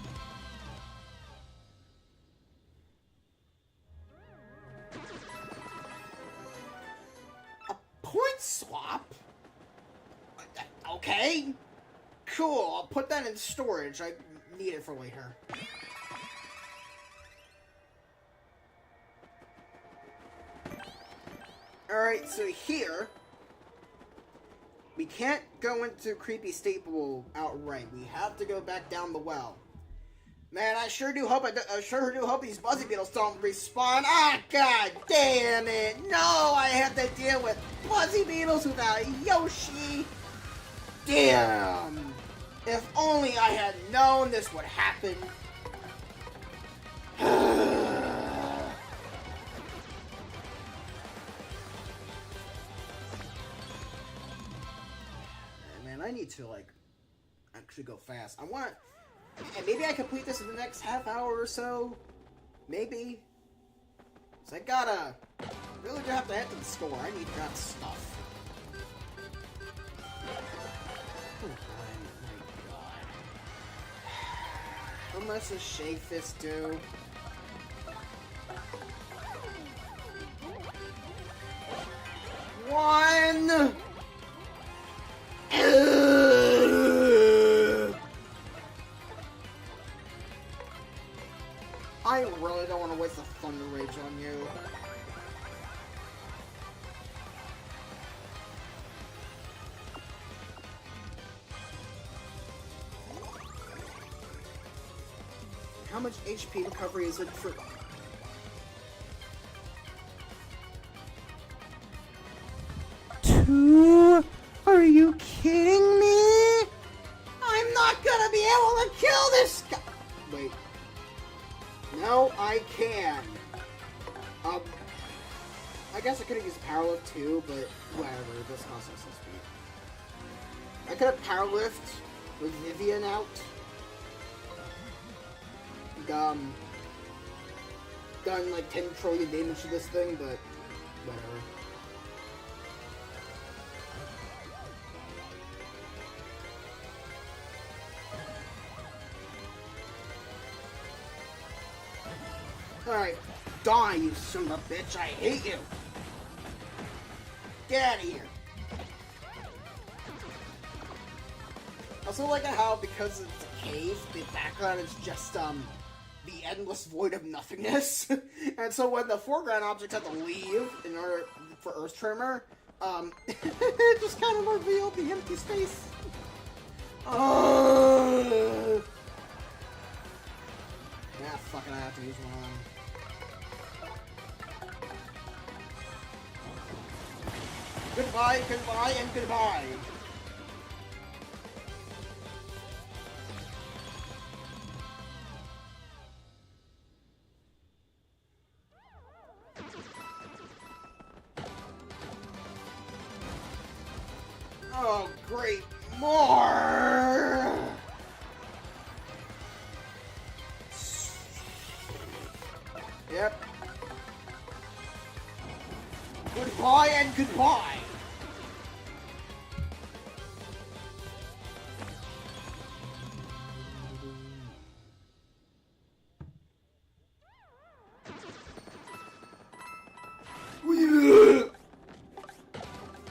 A point swap? Okay. Cool, I'll put that in storage. I need it for later. Alright, so here, we can't go into Creepy Staple outright. We have to go back down the well. Man, I sure do hope these Buzzy Beetles don't respawn. Ah, god damn it! No, I have to deal with Buzzy Beetles without Yoshi. Damn! If only I had known this would happen. Man, I need to, like, actually go fast. And maybe I complete this in the next half hour or so. Maybe. So I really do have to head to the store. I need that stuff. Oh my god. What must a shake this do? One! I really don't want to waste a Thunder Rage on you. How much HP recovery is it for... Two? Are you kidding me? I'm not gonna be able to kill this guy! Wait. No, I can. I guess I could have used Power Lift too, but whatever, this costs us speed. I could have Power Lift with Vivian out. Done like 10 trillion damage to this thing, but whatever. Alright, die, you son of a bitch, I hate you! Get out of here! I also like how, because it's a cave, the background is just, the endless void of nothingness. And so when the foreground objects have to leave in order for Earth Tremor, it just kind of revealed the empty space. Oh! Yeah, fuck it, I have to use one. Goodbye, goodbye, and goodbye. Oh, great, more! Yep. Goodbye and goodbye!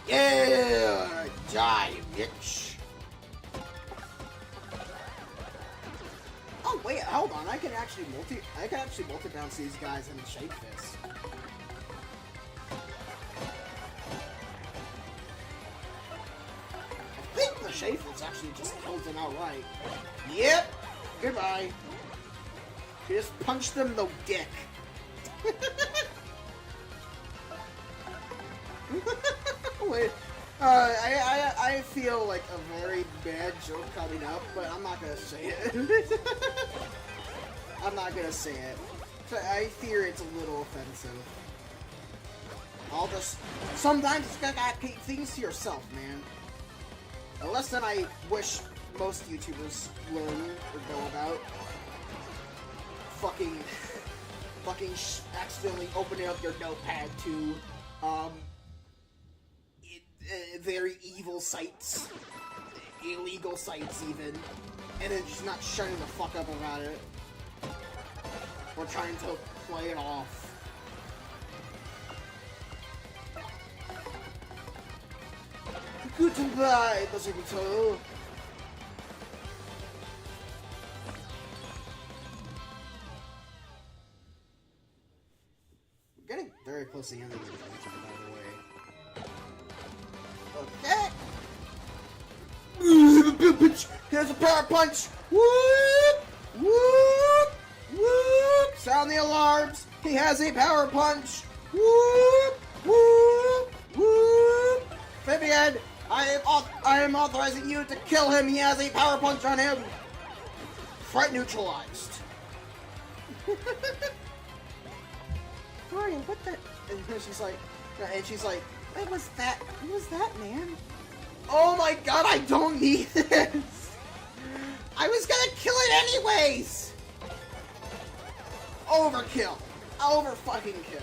Yeah! Die, bitch! Oh wait, hold on, I can actually multi-bounce these guys in the Shake Fist. I think the Shake Fist actually just killed him outright. Yep! Goodbye. She just punched him in the dick. Wait, I feel like a very bad joke coming up, but I'm not gonna say it. I'm not gonna say it. I fear it's a little offensive. Sometimes you gotta keep things to yourself, man. A lesson I wish most YouTubers learn or know about. Fucking accidentally opening up your notepad to, very evil sites. Illegal sites, even. And then just not shutting the fuck up about it. Or trying to play it off. Goodbye, Bazooka. We're getting very close to the end of the adventure, by the way. Okay. Here's a power punch! Whoop! Whoop! Whoop! Sound the alarms! He has a power punch! Whoop! Whoop! Whoop! Fabian, I am authorizing you to kill him. He has a power punch on him. Threat neutralized. Gloria, what the? And she's like, What was that? What was that, man? oh my god, I don't need this. I was gonna kill it anyways. Overkill. Over fucking kill.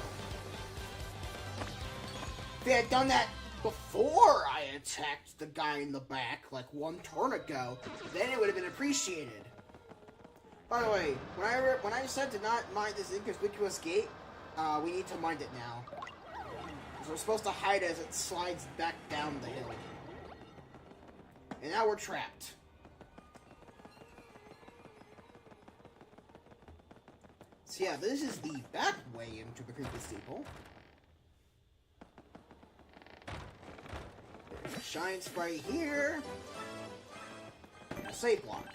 If they had done that before I attacked the guy in the back, like one turn ago, then it would have been appreciated. By the way, when I said to not mind this inconspicuous gate, we need to mind it now. Because we're supposed to hide as it slides back down the hill. And now we're trapped. So yeah, this is the back way into the creepy steeple. There's a shine sprite here. And a save block.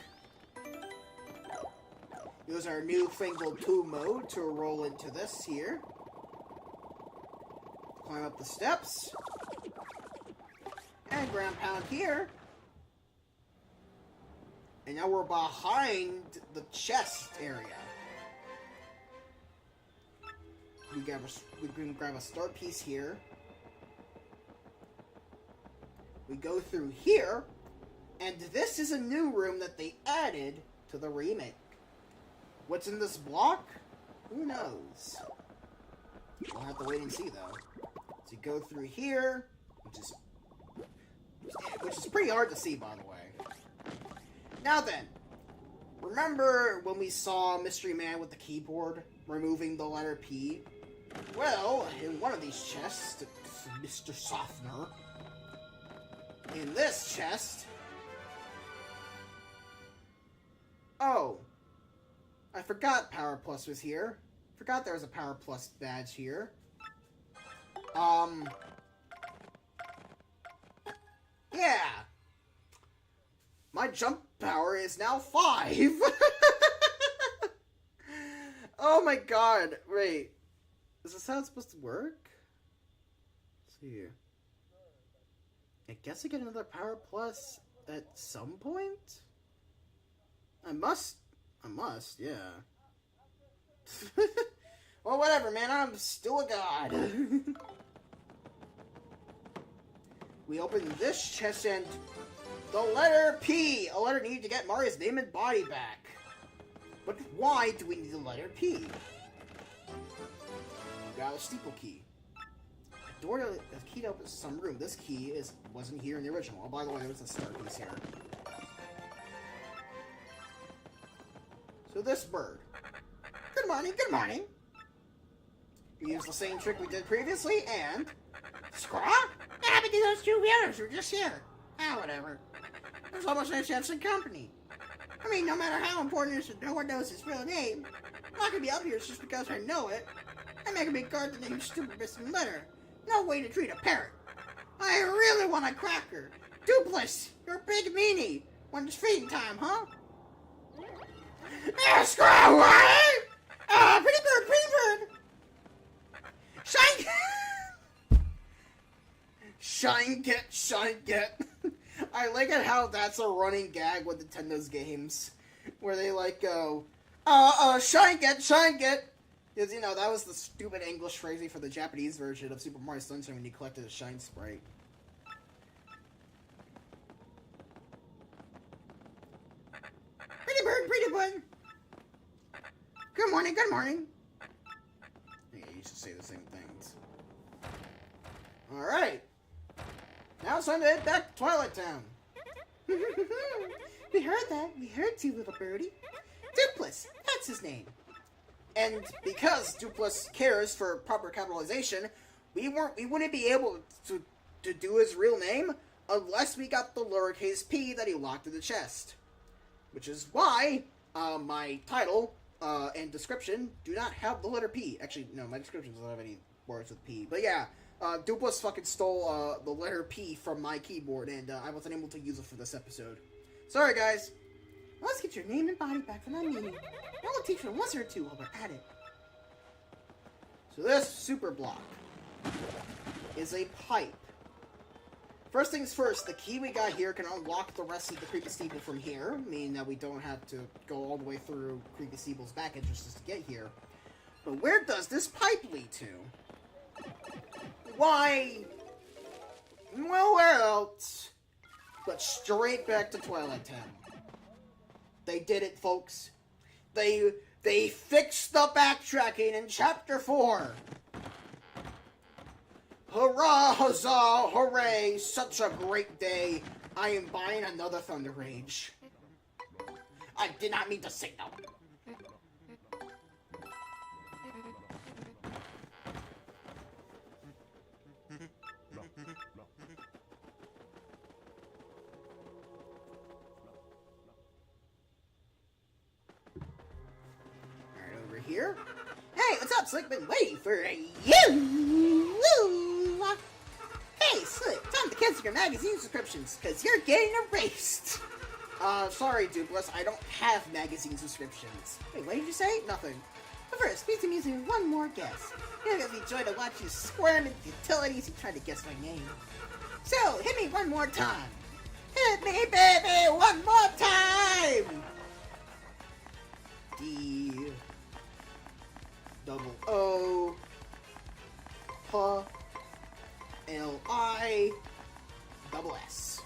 Use our newfangled tool mode to roll into this here. Climb up the steps. And ground pound here. And now we're behind the chest area. We can grab a start piece here. We go through here. And this is a new room that they added to the remake. What's in this block? Who knows? We'll have to wait and see, though. So you go through here, which is pretty hard to see, by the way. Now then, remember when we saw Mystery Man with the keyboard removing the letter P? Well, in one of these chests, Mr. Softener, in this chest... Oh. I forgot Power Plus was here. Forgot there was a Power Plus badge here. Yeah. My jump power is now 5. Oh my god. Wait. Is this how it's supposed to work? Let's see here. I guess I get another Power Plus at some point? I must, yeah. Well, whatever, man. I'm still a god. We open this chest and the letter P. A letter needed to get Mario's name and body back. But why do we need the letter P? Got a steeple key. A door that is keyed up in some room. This key wasn't here in the original. Oh, by the way, there was a start piece here. So this bird. Good morning, good morning. We use the same trick we did previously, and... Scraw? What happened to those two viewers who were just here? Ah, whatever. There's almost no chance in company. I mean, no matter how important it is to no one knows his real name, I'm not gonna be up here just because I know it. I'm not gonna be guard the name stupid missing letter. No way to treat a parrot. I really want a cracker. Dupless, you're a big meanie. When it's feeding time, huh? Screw away! Pretty bird! Shine get. I like it how that's a running gag with Nintendo's games. Where they like go, shine get. Because, you know, that was the stupid English phrasing for the Japanese version of Super Mario Sunshine when you collected a shine sprite. Good morning, good morning. Yeah, you should say the same things. Alright. Now it's time to head back to Twilight Town. We heard that. We heard you, little birdie. Dupless, that's his name. And because Dupless cares for proper capitalization, we wouldn't be able to do his real name unless we got the lowercase p that he locked in the chest. Which is why my title and description do not have the letter P. Actually, no, my description doesn't have any words with P. But yeah, Dupless fucking stole the letter P from my keyboard, and I wasn't able to use it for this episode. Sorry, guys. Let's get your name and body back from that meeting. I will teach you a lesson or two while we're at it. So this super block is a pipe. First things first, the key we got here can unlock the rest of the Creepy Steeple from here, meaning that we don't have to go all the way through Creepy Steeple's back entrances to get here. But where does this pipe lead to? Why? Well, where else? But straight back to Twilight Town. They did it, folks. They fixed the backtracking in Chapter 4. Hurrah, huzzah, hooray, such a great day. I am buying another Thunder Rage. I did not mean to say no. Alright, over here. Hey, what's up, Slick? Been waiting for you. Hey, Slick, time to cancel your magazine subscriptions, because you're getting erased. Sorry, Dupless, I don't have magazine subscriptions. Wait, what did you say? Nothing. But first, please do me one more guess. It'll give me joy to watch you squirm in utilities and try to guess my name. So, hit me one more time. Hit me, baby, one more time! D double O L-I double S.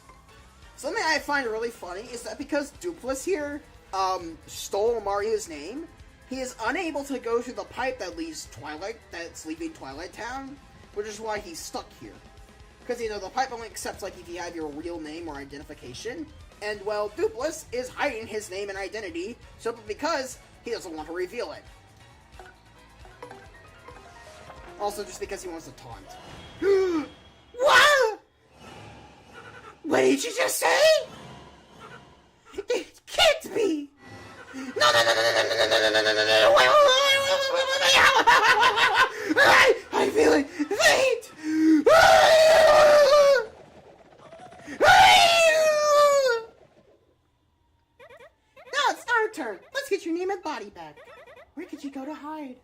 Something I find really funny is that because Dupless here stole Mario's name, he is unable to go through the pipe that's leaving Twilight Town, which is why he's stuck here. Because, the pipe only accepts, if you have your real name or identification, and, well, Dupless is hiding his name and identity simply because he doesn't want to reveal it. Also, just because he wants to taunt. What? What did you just say? It can't be! No! I'm feeling faint! Now it's our turn. Let's get your name and body back. Where could you go to hide?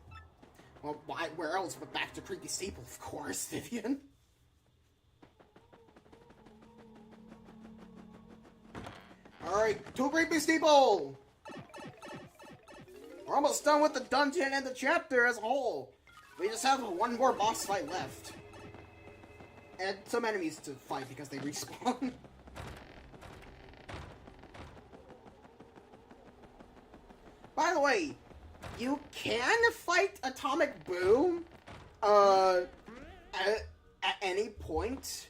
Well, where else but back to Creepy Steeple, of course, Vivian. Alright, to Creepy Steeple! We're almost done with the dungeon and the chapter as a whole. We just have one more boss fight left. And some enemies to fight because they respawn. By the way, you can fight Atomic Boo at any point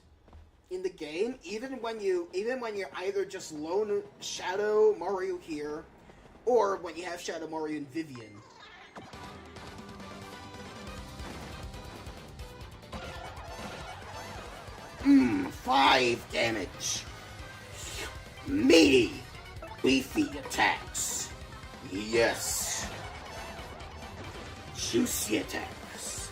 in the game, even when you're either just lone Shadow Mario here, or when you have Shadow Mario and Vivian. 5 damage. Meaty, beefy attacks. Yes. Juicy attacks.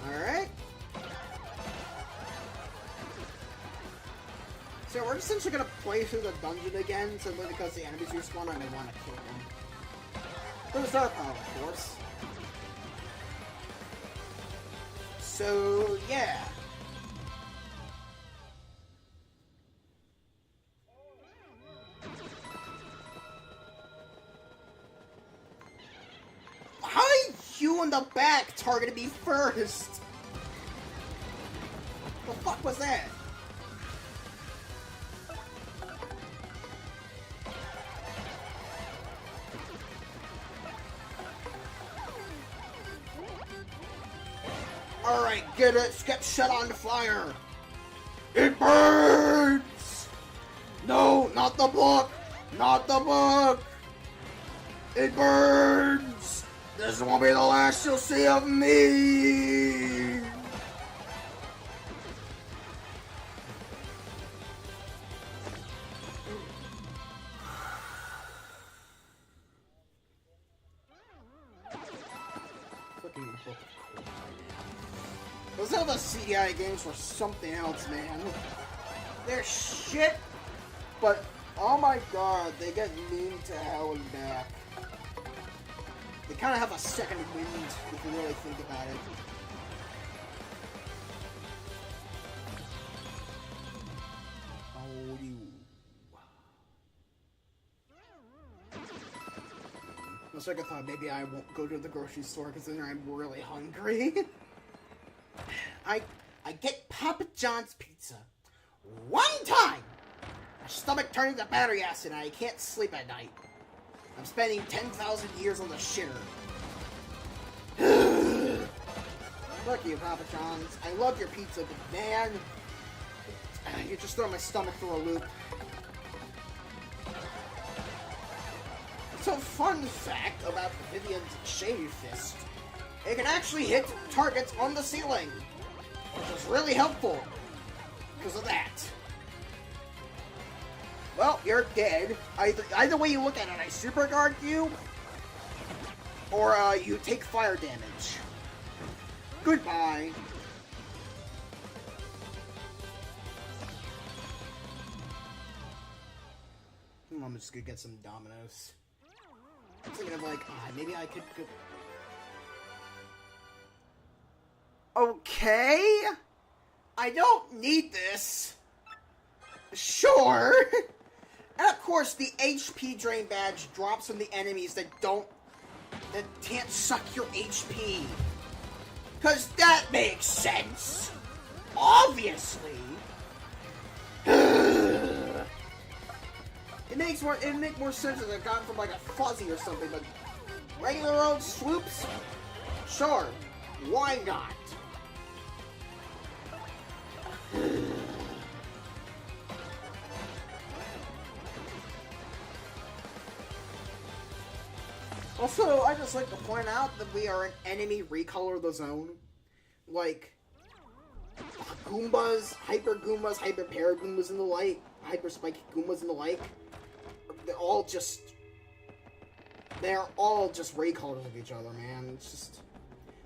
Alright. So we're essentially gonna play through the dungeon again, simply because the enemies respawn and I want to kill them. For the star power, of course. So, yeah. How did you in the back targeted me first! The fuck was that? Alright, get it! Get shut on the fire! It burns! No, not the book! Not the book! It burns! This won't be the last you'll see of me! Fucking book. Those other CDI games were something else, man. They're shit, but oh my god, they get mean to hell and back. They kind of have a second wind, if you really think about it. Oh, you. For a second, I thought maybe I won't go to the grocery store because then I'm really hungry. I get Papa John's pizza one time. My stomach turned into battery acid and I can't sleep at night. I'm spending 10,000 years on the shitter. Fuck you, Papa John's. I love your pizza, but man, you just throw my stomach through a loop. So, fun fact about Vivian's Shady Fist. It can actually hit targets on the ceiling, which is really helpful because of that. Well, you're dead. Either way you look at it, I super guard you, or you take fire damage. Goodbye. I'm just gonna get some Dominoes. I'm thinking of like, maybe I could. Okay, I don't need this. Sure. And of course, the HP drain badge drops from the enemies that can't suck your HP. Cause that makes sense. Obviously. It'd make more sense if it got from like a fuzzy or something, but regular old swoops? Sure. Why not? Also, I just like to point out that we are an enemy recolor the zone. Like, Goombas, Hyper Para Goombas and the like, Hyper Spiky Goombas and the like. They're all just recolors of each other, man. It's just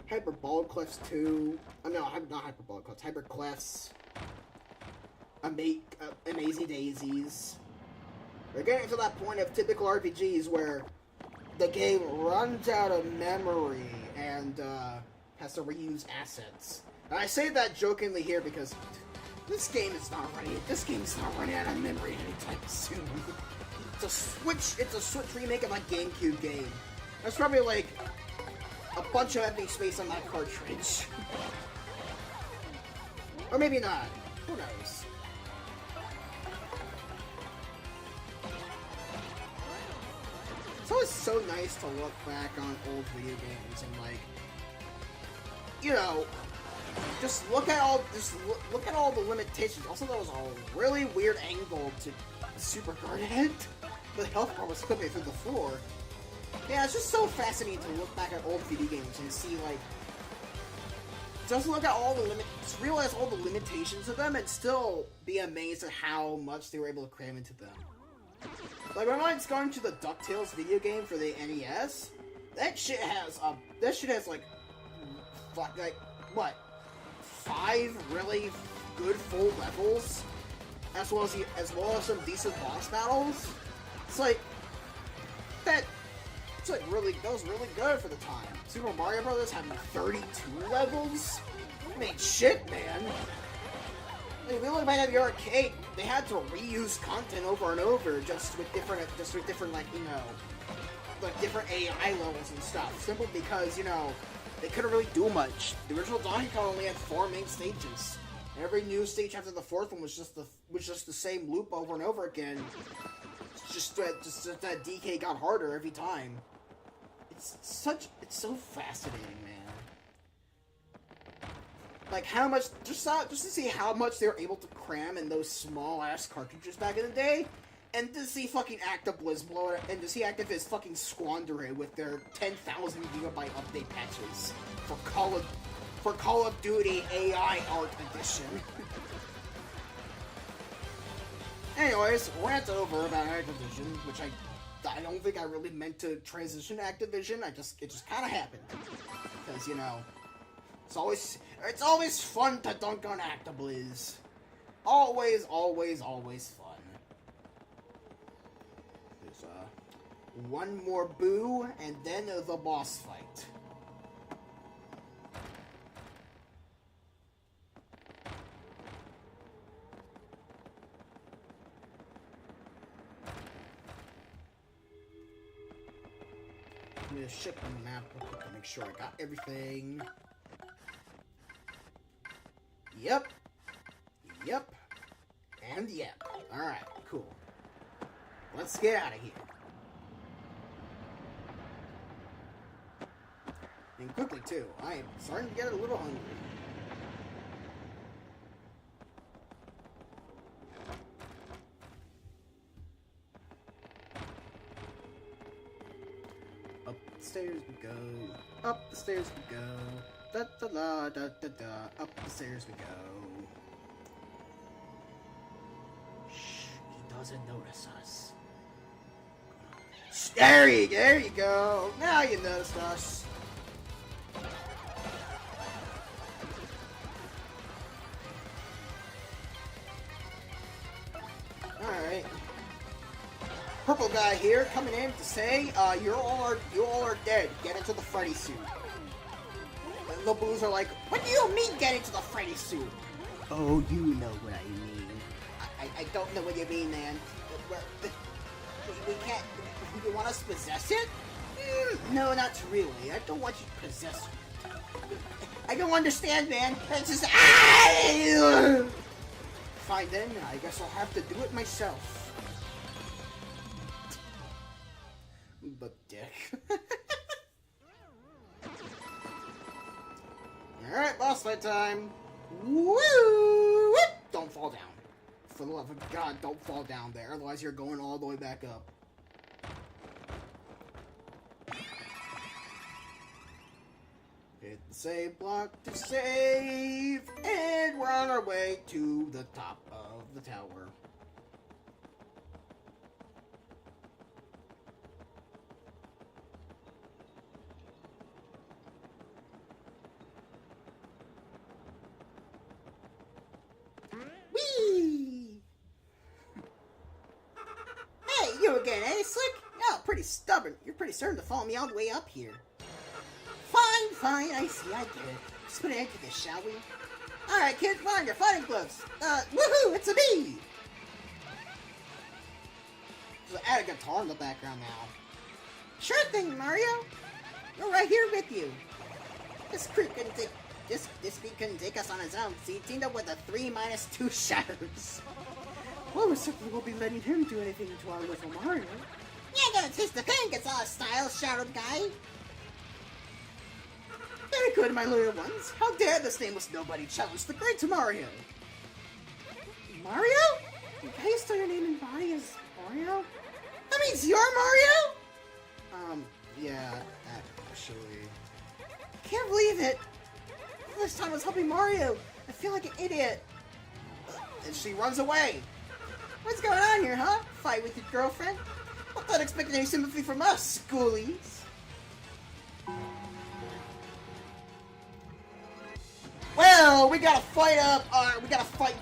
Hyper Bald Clefs too. No, not Hyper Bald Clefs. Hyper Clefs. Amazing Daisies. We're getting to that point of typical RPGs where the game runs out of memory and has to reuse assets. And I say that jokingly here because this game is not running. This game is not running out of memory anytime soon. It's a Switch remake of a GameCube game. There's probably like a bunch of empty space on that cartridge, or maybe not. Who knows? It's always so nice to look back on old video games and like, you know, just look at all the limitations. Also, that was a really weird angle to super guard it. The health bar was slipping through the floor. Yeah, it's just so fascinating to look back at old video games and see like, just look at all the realize all the limitations of them, and still be amazed at how much they were able to cram into them. Like, when I was going to the DuckTales video game for the NES, that shit has like what, 5 really good full levels, as well as some decent boss battles. It's like that was really good for the time. Super Mario Brothers had 32 levels. I mean, shit, man. If we look back at the arcade, they had to reuse content over and over, just with different like, you know, like different AI levels and stuff. Simply because, you know, they couldn't really do much. The original Donkey Kong only had 4 main stages. Every new stage after the 4th one was just the same loop over and over again. It's just that DK got harder every time. It's so fascinating, man. Like how much, just to see how much they were able to cram in those small ass cartridges back in the day, and to see fucking Activiz blow it, and to see Activiz fucking squander it with their 10,000 gigabyte update patches for Call of Duty AI Art Edition. Anyways, rant over about Activision, which I don't think I really meant to transition to Activision. It just kind of happened because, you know, it's always fun to dunk on Activiz. Always fun. There's one more boo and then the boss fight. I'm gonna check the map real quick to make sure I got everything. Yep. And yep. Alright, cool. Let's get out of here. And quickly, too. I am starting to get a little hungry. Up the stairs we go. Up the stairs we go. Da da da da da da. Up the stairs we go. Shh, he doesn't notice us. There you go. Now you noticed us. Alright. Purple guy here coming in to say, you all are dead. Get into the Freddy suit. And the blues are like, what do you mean get into the Freddy suit? Oh, you know what I mean. I don't know what you mean, man. We can't. You want us to possess it? No, not really. I don't want you to possess it. I don't understand, man. It's just. Fine then. I guess I'll have to do it myself. But dick. Alright, boss fight time. Woo! Don't fall down. For the love of God, don't fall down there. Otherwise, you're going all the way back up. Hit the save block to save. And we're on our way to the top of the tower. Hey, you again, eh, Slick? Oh, pretty stubborn. You're pretty certain to follow me all the way up here. Fine, I see, I get it. Just put an end to this, shall we? Alright, kid, find your fighting gloves. Woohoo, it's a me! Just add a guitar in the background now. Sure thing, Mario. We're right here with you. This creep couldn't take us on his own, so he teamed up with the 3-2 shadows. Well, we certainly won't be letting him do anything to our little Mario. You ain't gonna taste the thing, it's all style, shouted guy. Very good, my loyal ones. How dare this nameless nobody challenge the great Mario? Mario? How you still your name and body as Mario? That means you're Mario? Yeah, actually. I can't believe it. All this time I was helping Mario. I feel like an idiot. And she runs away. What's going on here, huh? Fight with your girlfriend? I thought expecting any sympathy from us, schoolies. Well, we gotta fight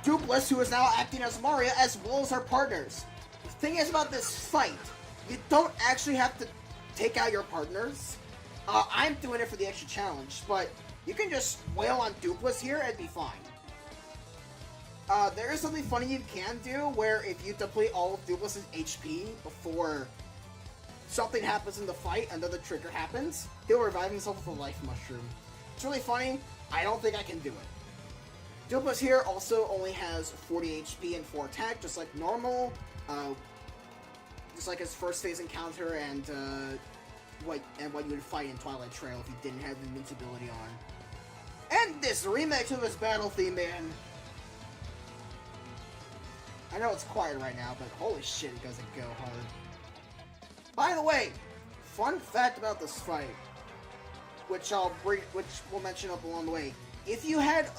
Dupless, who is now acting as Mario, as well as our partners. The thing is about this fight, you don't actually have to take out your partners. I'm doing it for the extra challenge, but you can just wail on Dupless here and be fine. There is something funny you can do, where if you deplete all of Dupless's HP before something happens in the fight, another trigger happens, he'll revive himself with a life mushroom. It's really funny. I don't think I can do it. Dupless here also only has 40 HP and 4 attack, just like normal. Just like his first phase encounter and what you would fight in Twilight Trail if he didn't have invincibility on. And this remake of his battle theme, man. I know it's quiet right now, but holy shit, it doesn't go hard. By the way, fun fact about this fight, which we'll mention up along the way. If you had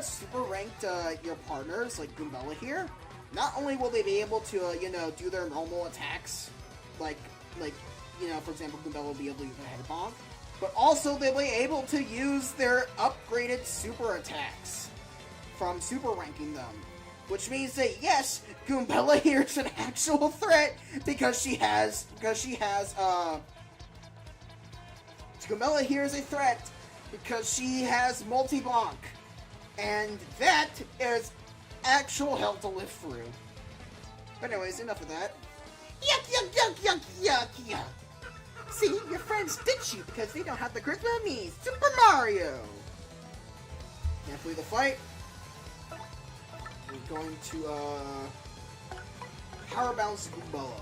super ranked your partners like Goombella here, not only will they be able to do their normal attacks, like for example Goombella will be able to use a head bonk, but also they'll be able to use their upgraded super attacks from super ranking them. Which means that yes, Goombella here is an actual threat because Goombella here is a threat because she has multi-bonk, and that is actual hell to live through. But anyways, enough of that. Yuck, yuck, yuck, yuck, yuck, yuck. See, your friends ditch you because they don't have the charisma of me, Super Mario. Can't flee the fight. We're going to Power Bounce Goombella.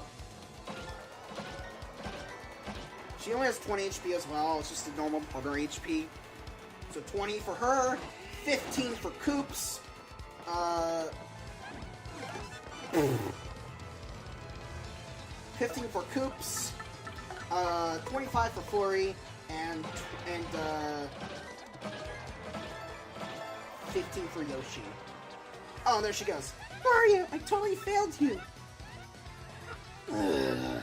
She only has 20 HP as well. It's just a normal partner HP. So 20 for her, 15 for Koops. 15 for Koops. 25 for Flurry, and 15 for Yoshi. Oh, there she goes. Mario, I totally failed you. Ugh.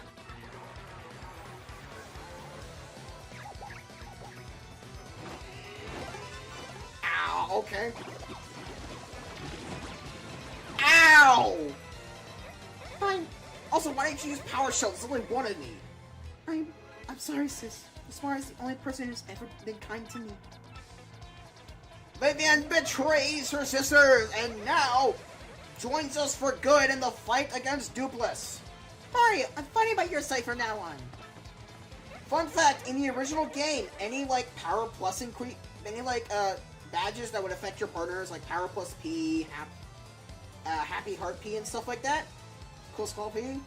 Ow, okay. Ow! Fine. Also, why didn't you use Power Shell? There's only one of me. I'm sorry, sis. Smara's the only person who's ever been kind to me. Vivian betrays her sisters and now joins us for good in the fight against Dupless. Mario, I'm fighting by your side from now on. Fun fact, in the original game, any Power Plus badges that would affect your partners, like Power Plus P, Happy Heart P, and stuff like that, Cool Skull P,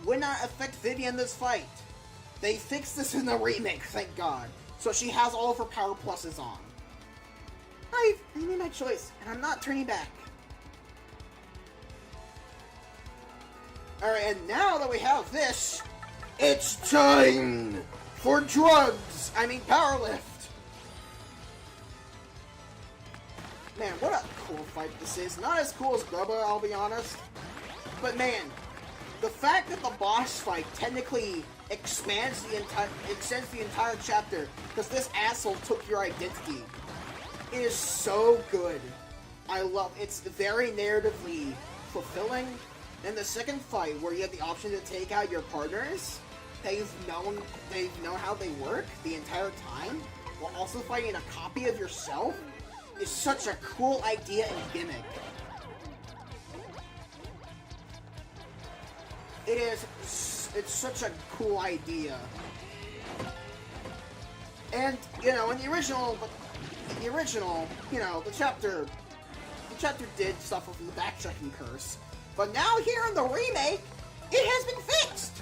would not affect Vivian in this fight. They fixed this in the remake, thank God. So she has all of her Power Pluses on. I made my choice, and I'm not turning back. Alright, and now that we have this, it's time for drugs! I mean, powerlift! Man, what a cool fight this is. Not as cool as Grubba, I'll be honest. But man, the fact that the boss fight technically extends the entire chapter because this asshole took your identity. It is so good. I love it. It's very narratively fulfilling. And the second fight, where you have the option to take out your partners, they've known how they work the entire time, while also fighting a copy of yourself, is such a cool idea and gimmick. It's such a cool idea. And, in the original, the chapter did suffer from the backtracking curse. But now here in the remake, it has been fixed!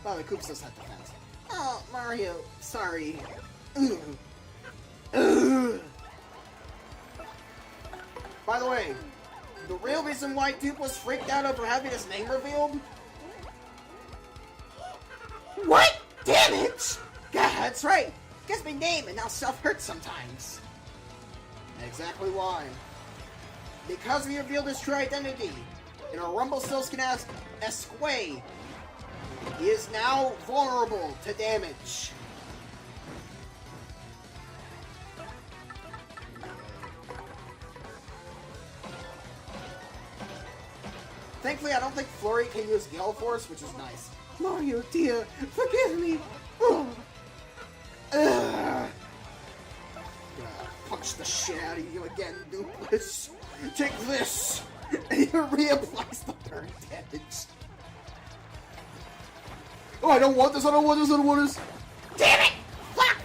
By the way, Koops does have defense. Oh, Mario, sorry. Ugh. Ugh. By the way, the real reason why Dupe was freaked out over having his name revealed? What? Damn it! God, that's right. Gets my name and now self-hurt sometimes. Exactly why. Because we revealed his true identity in a Rumpelstiltskin-esque way, he is now vulnerable to damage. Thankfully, I don't think Flurry can use Gale Force, which is nice. Mario, dear, forgive me! Ugh. Ugh. Punch the shit out of you again, Dupless. Take this! And he reapplies the burn damage. Oh, I don't want this, I don't want this, I don't want this. Damn it! Fuck!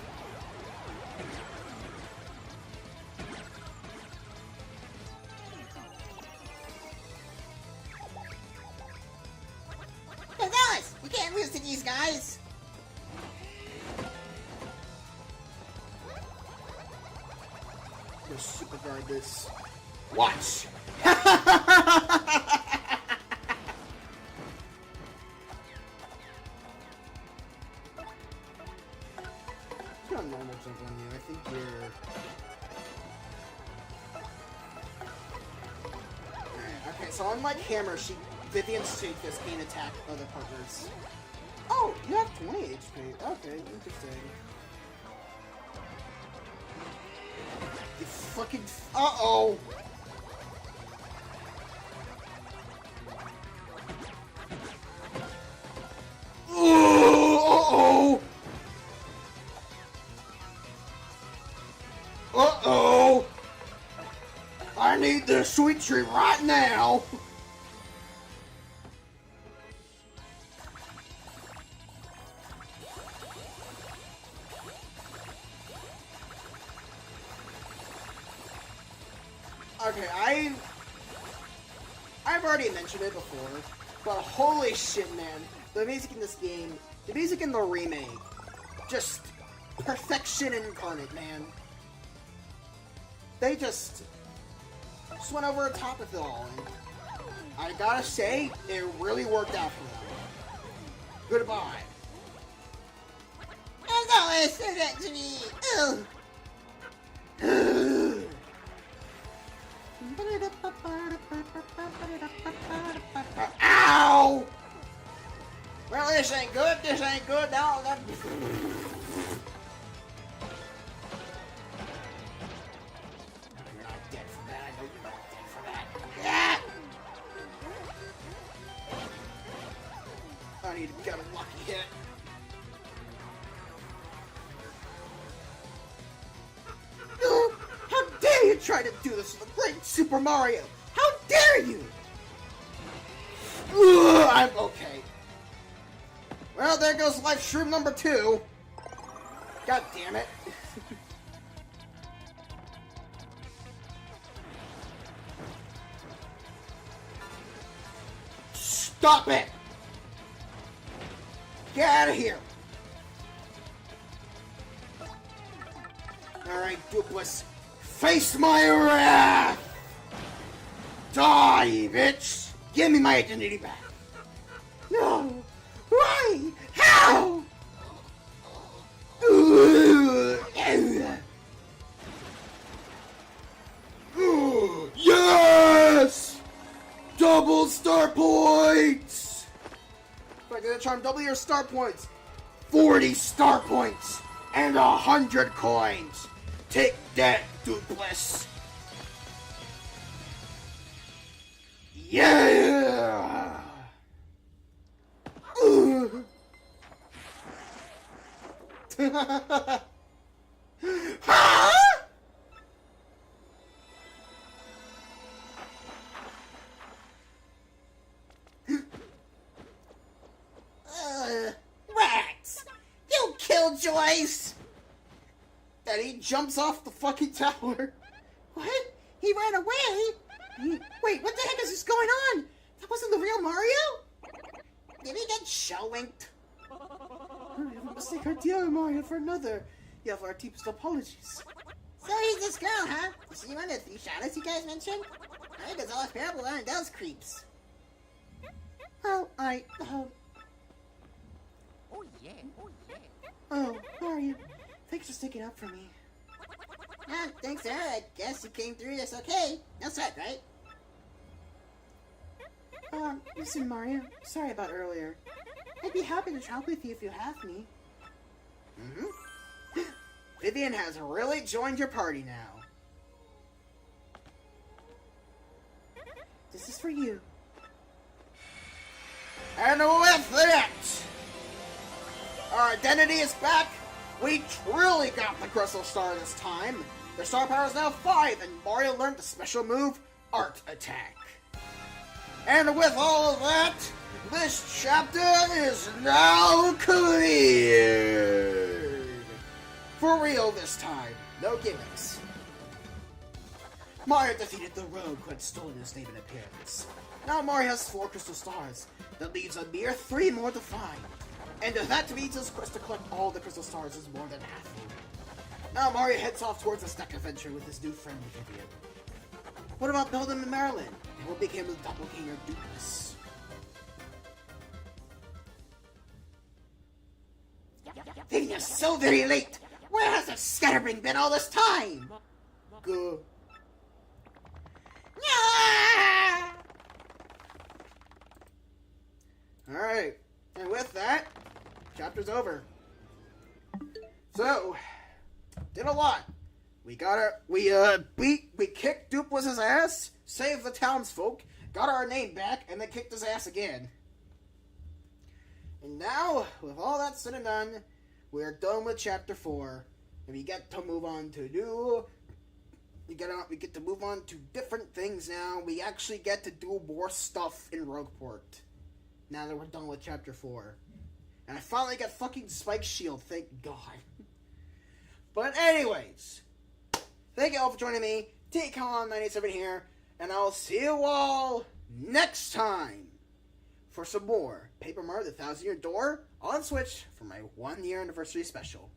Gonzalez, you can't lose to these guys. Go super guard this. Watch! Got a normal jump on you. I think you're... Alright, okay, so unlike Hammer, Vivian's shape this can't attack other partners. Oh, you have 20 HP. Okay, interesting. You fucking... Uh-oh! Uh-oh! Uh-oh! I need this sweet treat right now! Okay, I've already mentioned it before, but holy shit, man. The music in this game, the music in the remake, just perfection incarnate, man. They just went over the top of it all, and I gotta say, it really worked out for them. Goodbye. Gonzalez, do that to me. Ugh. Ow! Well, this ain't good. This ain't good. No, that... You're not dead for that. I know you're not dead for that. Yeah! I need to get a lucky hit. How dare you try to do this with the great Super Mario? How dare you! Ugh, I'm okay. Well, there goes life shroom number 2. God damn it. Stop it! Get out of here! Alright, Dupless. Face my wrath! Die, bitch! Give me my identity back! No! Why? How? Yes! Double star points! If I get a charm, double your star points. 40 star points and 100 coins. Take that, Dupless. Yeah! Huh? Rats! You killed Joyce! And he jumps off the fucking tower. What? He ran away? Wait, what the heck is this going on? That wasn't the real Mario? Did he get show-winked? We mistake our dear Mario for another. You have our deepest apologies. So he's this girl, huh? Is she one of the 3 shadows you guys mentioned? I think Gonzalez Parable aren't those creeps. Oh, Oh yeah, oh yeah. oh, Mario. Thanks for sticking up for me. Ah, thanks, sir. I guess you came through this okay. No sweat, right? Listen, Mario. Sorry about earlier. I'd be happy to travel with you if you have me. Mm-hmm. Vivian has really joined your party now. This is for you. And with it, our identity is back. We truly got the Crystal Star this time. The star power is now 5, and Mario learned the special move, Art Attack. And with all of that, This chapter is now cleared! For real this time, no gimmicks. Mario defeated the rogue who had stolen his name and appearance. Now Mario has 4 crystal stars. That leaves a mere 3 more to find. And if that means his quest to collect all the crystal stars is more than half full. Now Mario heads off towards the Stack Adventure with his new friend Vivian. What about Belden and Marilyn? And what became of Doppelganger Dupas? Vivian, you're so very late! Where has the scatterbrain been all this time? Go. Alright, and with that, chapter's over. So, did a lot. We kicked Dupas' ass, saved the townsfolk, got our name back, and then kicked his ass again. And now, with all that said and done, we're done with chapter 4, and we get to move on to we get to move on to different things now. We actually get to do more stuff in Rogueport. Now that we're done with chapter 4. And I finally got fucking Spike Shield, thank God. But anyways, thank you all for joining me. TCon987 here, and I'll see you all next time for some more Paper Mario: The 1000-Year Door on Switch for my 1-year anniversary special.